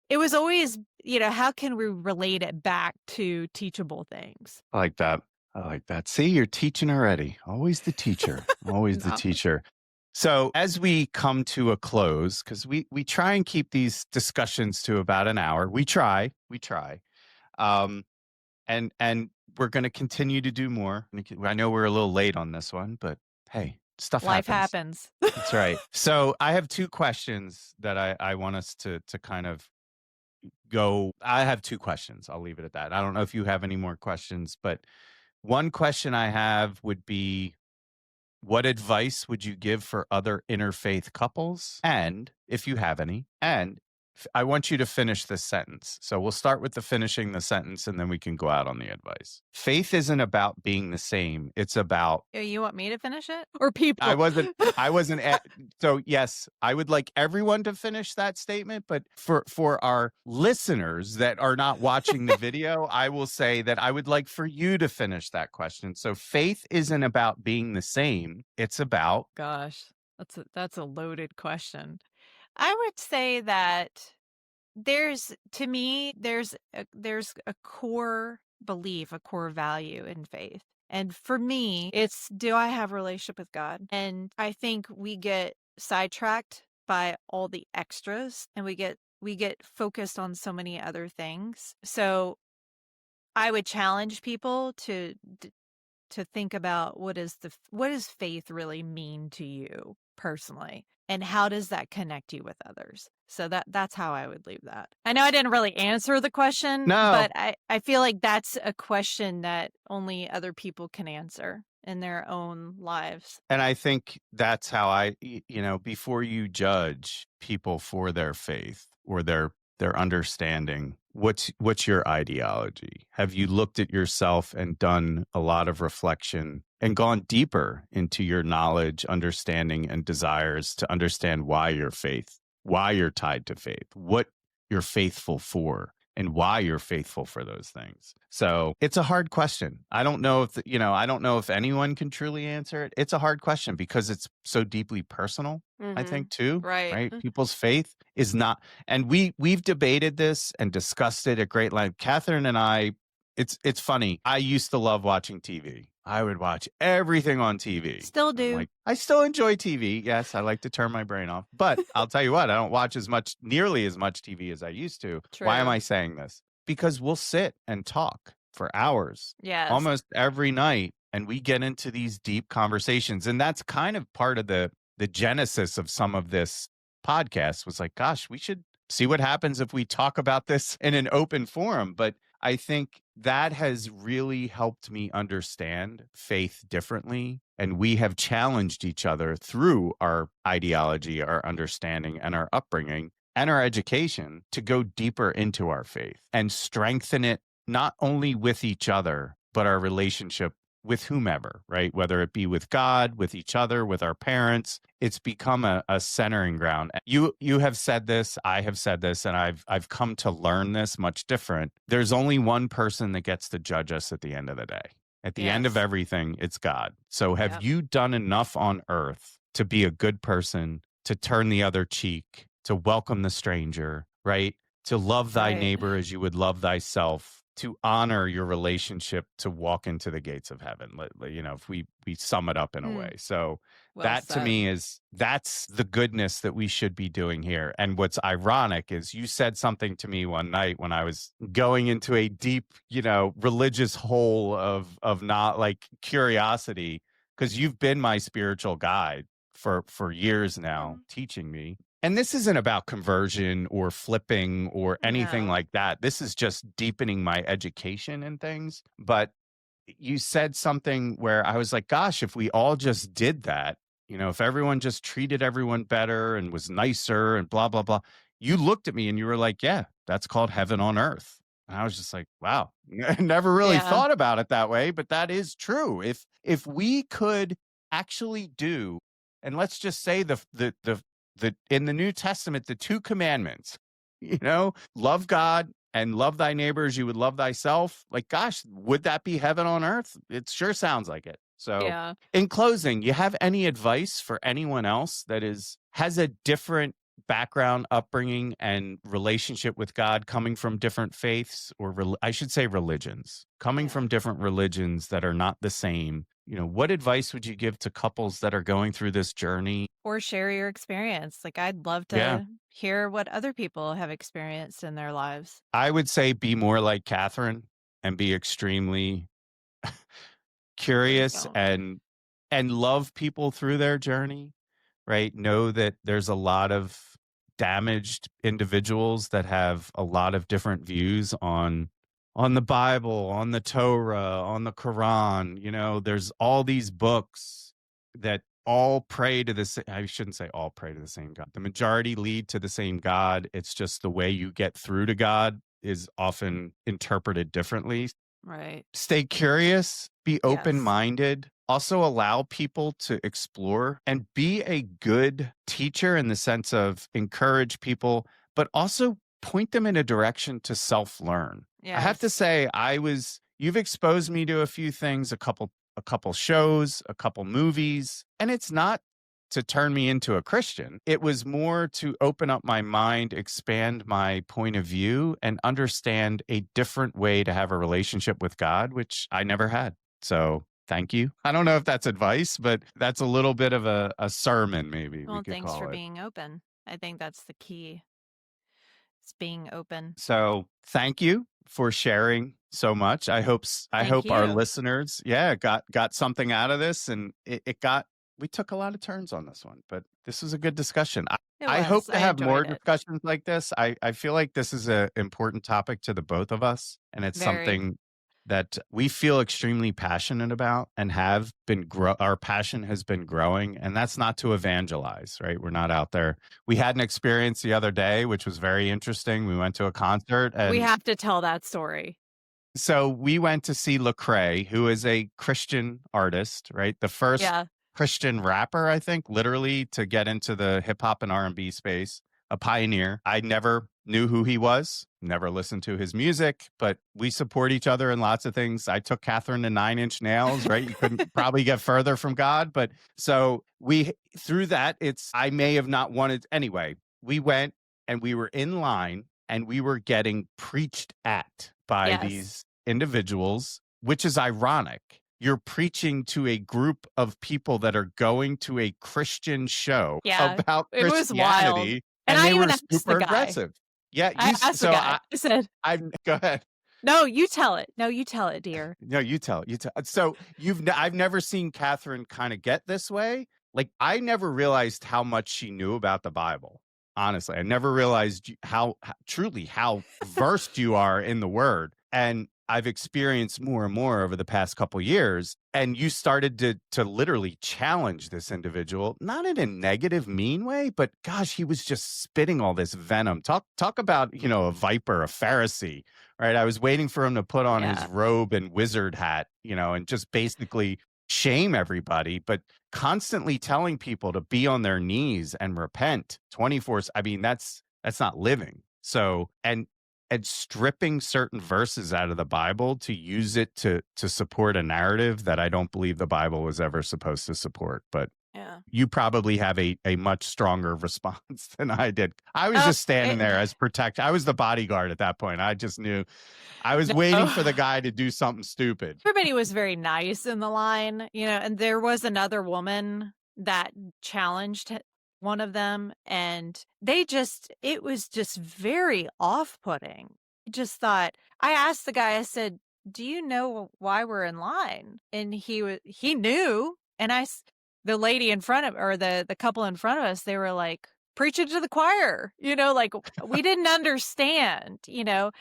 it was always, how can we relate it back to teachable things? I like that. I like that. See, you're teaching already. Always the teacher. Always the No. teacher. So as we come to a close, because we try and keep these discussions to about an hour. We try. Um, and we're going to continue to do more. I know we're a little late on this one, but hey, stuff Life happens. happens. That's right. So I have two questions that I want us to kind of go. I have two questions. I'll leave it at that. I don't know if you have any more questions, but one question I have would be, what advice would you give for other interfaith couples? And if you have any, and I want you to finish this sentence. So we'll start with the finishing the sentence and then we can go out on the advice. Faith isn't about being the same. It's about Oh, you want me to finish it? Or people? I wasn't so yes, I would like everyone to finish that statement, but for our listeners that are not watching the video, I will say that I would like for you to finish that question. So faith isn't about being the same. It's about Gosh, that's a loaded question. I would say that to me, there's a core belief, a core value in faith. And for me, it's, do I have a relationship with God? And I think we get sidetracked by all the extras and we get focused on so many other things. So I would challenge people to think about what does faith really mean to you? personally? And how does that connect you with others? So that's how I would leave that. I know I didn't really answer the question, No. but I feel like that's a question that only other people can answer in their own lives. And I think that's how before you judge people for their faith or their understanding, what's your ideology? Have you looked at yourself and done a lot of reflection and gone deeper into your knowledge, understanding, and desires to understand why you're tied to faith, what you're faithful for, and why you're faithful for those things? So it's a hard question. I don't know I don't know if anyone can truly answer it. It's a hard question because it's so deeply personal, I think, too, Right. right? People's faith is not, and we've debated this and discussed it at great length. Catherine and I, it's funny. I used to love watching TV. I would watch everything on TV. Still I'm do. like, I still enjoy TV. Yes, I like to turn my brain off. But I'll tell you what, I don't watch nearly as much TV as I used to. Why am True. I saying this? Because we'll sit and talk for hours Yes. almost every night, and we get into these deep conversations. And that's kind of part of the genesis of some of this podcast was like, gosh, we should see what happens if we talk about this in an open forum. But I think that has really helped me understand faith differently. And we have challenged each other through our ideology, our understanding, and our upbringing and our education to go deeper into our faith and strengthen it, not only with each other, but our relationship with whomever, right? Whether it be with God, with each other, with our parents. It's become a centering ground. You have said this, I have said this, and I've come to learn this much different. There's only one person that gets to judge us at the end of the day. At the end of Yes. everything, it's God. So have Yep. you done enough on earth to be a good person, to turn the other cheek, to welcome the stranger, right? To love thy Right. neighbor as you would love thyself, to honor your relationship, to walk into the gates of heaven. If we sum it up in a way. So Well that to said. me that's the goodness that we should be doing here. And what's ironic is you said something to me one night when I was going into a deep, religious hole of not like curiosity, because you've been my spiritual guide for years now, teaching me. And this isn't about conversion or flipping or anything No. like that. This is just deepening my education and things. But you said something where I was like, gosh, if we all just did that, if everyone just treated everyone better and was nicer and blah, blah, blah. You looked at me and you were like, yeah, that's called heaven on earth. And I was just like, wow, I never really Yeah. thought about it that way, but that is true. If we could actually do, and let's just say the in the New Testament, the 2 commandments, love God and love thy neighbor as you would love thyself. Like, gosh, would that be heaven on earth? It sure sounds like it. So Yeah. in closing, you have any advice for anyone else that has a different background, upbringing, and relationship with God, coming from different faiths, or I should say religions, coming from different religions that are not the same? What advice would you give to couples that are going through this journey? Or share your experience. Like, I'd love Yeah. to hear what other people have experienced in their lives. I would say be more like Catherine and be extremely curious go. and love people through their journey, right? Know that there's a lot of damaged individuals that have a lot of different views on the Bible, on the Torah, on the Quran. There's all these books that all pray to I shouldn't say all pray to the same God. The majority lead to the same God. It's just the way you get through to God is often interpreted differently. Right. Stay curious, be open-minded, also allow people to explore, and be a good teacher in the sense of encourage people, but also point them in a direction to self-learn. I have to say, you've exposed me to a few things, a couple shows, a couple movies, and it's not to turn me into a Christian. It was more to open up my mind, expand my point of view, and understand a different way to have a relationship with God, which I never had. So thank you. I don't know if that's advice, but that's a little bit of a sermon, maybe we Well, could thanks call for it. being open. I think that's the key. It's being open. So thank you for sharing so much. I hope Thank our you. listeners, got something out of this, and it got we took a lot of turns on this one, but this was a good discussion. It I hope was. to I have more enjoyed it. discussions like this. I feel like this is an important topic to the both of us, and it's Very. something that we feel extremely passionate about and have been our passion has been growing, and that's not to evangelize, right? We're not out there. We had an experience the other day which was very interesting. We went to a concert, We and have to tell that story. so we went to see Lecrae, who is a Christian artist, right? The first Yeah. Christian rapper, I think, literally to get into the hip hop and R&B space, a pioneer. I never knew who he was, never listened to his music, but we support each other in lots of things. I took Catherine to 9 Inch Nails, right? You couldn't probably get further from God, but so we through that, I may have not wanted anyway. We went and we were in line and we were getting preached at by Yes. these individuals, which is ironic. You're preaching to a group of people that are going to a Christian show Yeah. about It was wild. Christianity, And and I they even were asked the super guy. aggressive. Yeah, I asked the so guy. I said, I go ahead. "No, you tell it. No, you tell it, dear." No, you tell it. You tell. So I've never seen Catherine kind of get this way. Like I never realized how much she knew about the Bible. Honestly, I never realized truly how versed you are in the Word, and I've experienced more and more over the past couple years. And you started to literally challenge this individual, not in a negative, mean way, but gosh, he was just spitting all this venom. Talk about a viper, a Pharisee, right? I was waiting for him to put on his Yeah. robe and wizard hat, and just basically shame everybody, but constantly telling people to be on their knees and repent 24. I mean, that's not living. So, and stripping certain verses out of the Bible to use it to support a narrative that I don't believe the Bible was ever supposed to support. But Yeah. you probably have a much stronger response than I did. I was Oh, just standing there as protect. I was the bodyguard at that point. I just knew I was waiting for no. the guy to do something stupid. Everybody was very nice in the line, and there was another woman that challenged one of them, and it was just very off-putting. I just thought, I asked the guy, I said, "Do you know why we're in line?" And he knew, and the lady in front of, or the couple in front of us, they were like, preaching to the choir, like we didn't understand,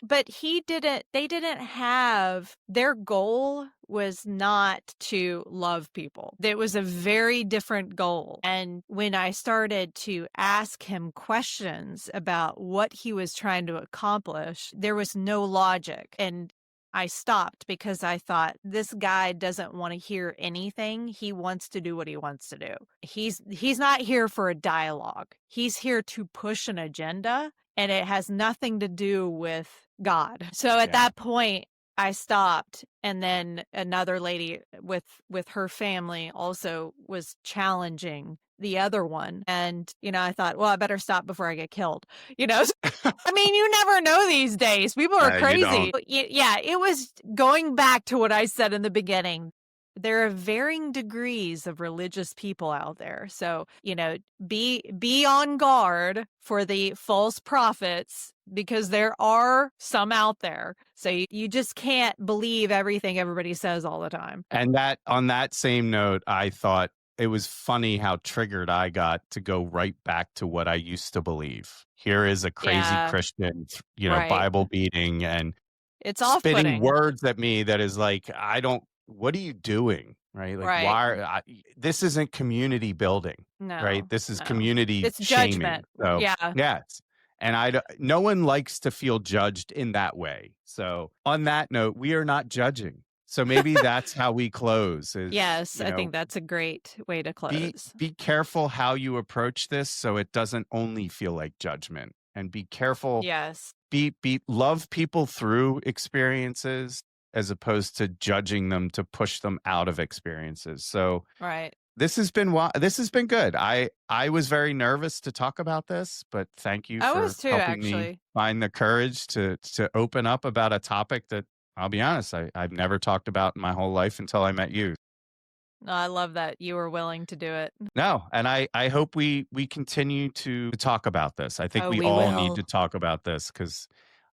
but they didn't have, their goal was not to love people. It was a very different goal. And when I started to ask him questions about what he was trying to accomplish, there was no logic. And I stopped because I thought, this guy doesn't want to hear anything. He wants to do what he wants to do. He's not here for a dialogue. He's here to push an agenda, and it has nothing to do with God. So at that point, I stopped, and then another lady with her family also was challenging the other one. And, I thought, well, I better stop before I get killed. I mean, you never know these days. People are You crazy. don't. Yeah, it was going back to what I said in the beginning. There are varying degrees of religious people out there. So, be on guard for the false prophets, because there are some out there. So you just can't believe everything everybody says all the time. And that on that same note, I thought it was funny how triggered I got to go right back to what I used to believe. Here is a crazy Yeah, Christian, right. Bible beating and It's spitting off-putting. words at me that is like, what are you doing? Right? Like, Right. this isn't community building, right? No, This is no. community It's shaming. judgment. So, Yeah. yes. And no one likes to feel judged in that way. So on that note, we are not judging. So maybe that's how we close is, Yes, I think that's a great way to close. be careful how you approach this so it doesn't only feel like judgment, and be careful. Yes. Love people through experiences as opposed to judging them to push them out of experiences. So Right. this has been good. I was very nervous to talk about this, but thank you I for was too, helping me actually. find the courage to open up about a topic that, I'll be honest, I've never talked about in my whole life until I met you. No, I love that you were willing to do it. No, and I hope we continue to talk about this. I think Oh, we we all need will. to talk about this, because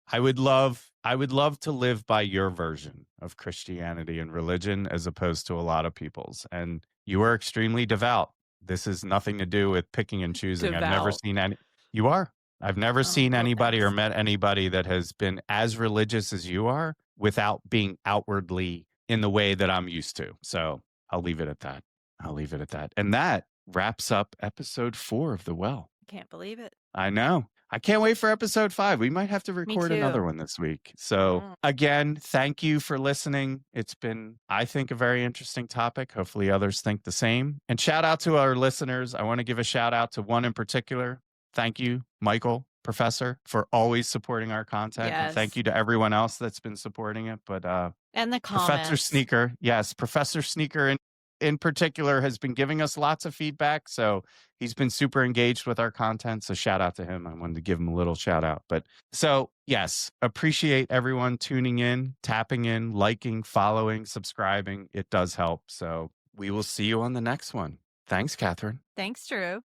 I would love to live by your version of Christianity and religion as opposed to a lot of people's. And You are extremely devout. This is nothing to do with picking and choosing. I've never Devout. seen any. You are. I've never Oh, seen well, anybody or thanks. met anybody that has been as religious as you are without being outwardly in the way that I'm used to. So I'll leave it at that. I'll leave it at that. And that wraps up episode 4 of The Well. Can't believe it. I know. I can't wait for episode 5. We might have to Me record another too. one this week. So, again, thank you for listening. It's been, I think, a very interesting topic. Hopefully, others think the same. And shout out to our listeners. I want to give a shout out to one in particular. Thank you, Michael, Professor, for always supporting our content. And thank Yes. you to everyone else that's been supporting it. But And the Professor comments. Sneaker, yes, Professor Sneaker in particular has been giving us lots of feedback. So he's been super engaged with our content. So shout out to him. I wanted to give him a little shout out. But so, yes, appreciate everyone tuning in, tapping in, liking, following, subscribing. It does help. So we will see you on the next one. Thanks, Catherine. Thanks, Drew.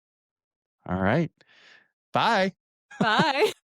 All right. Bye. Bye.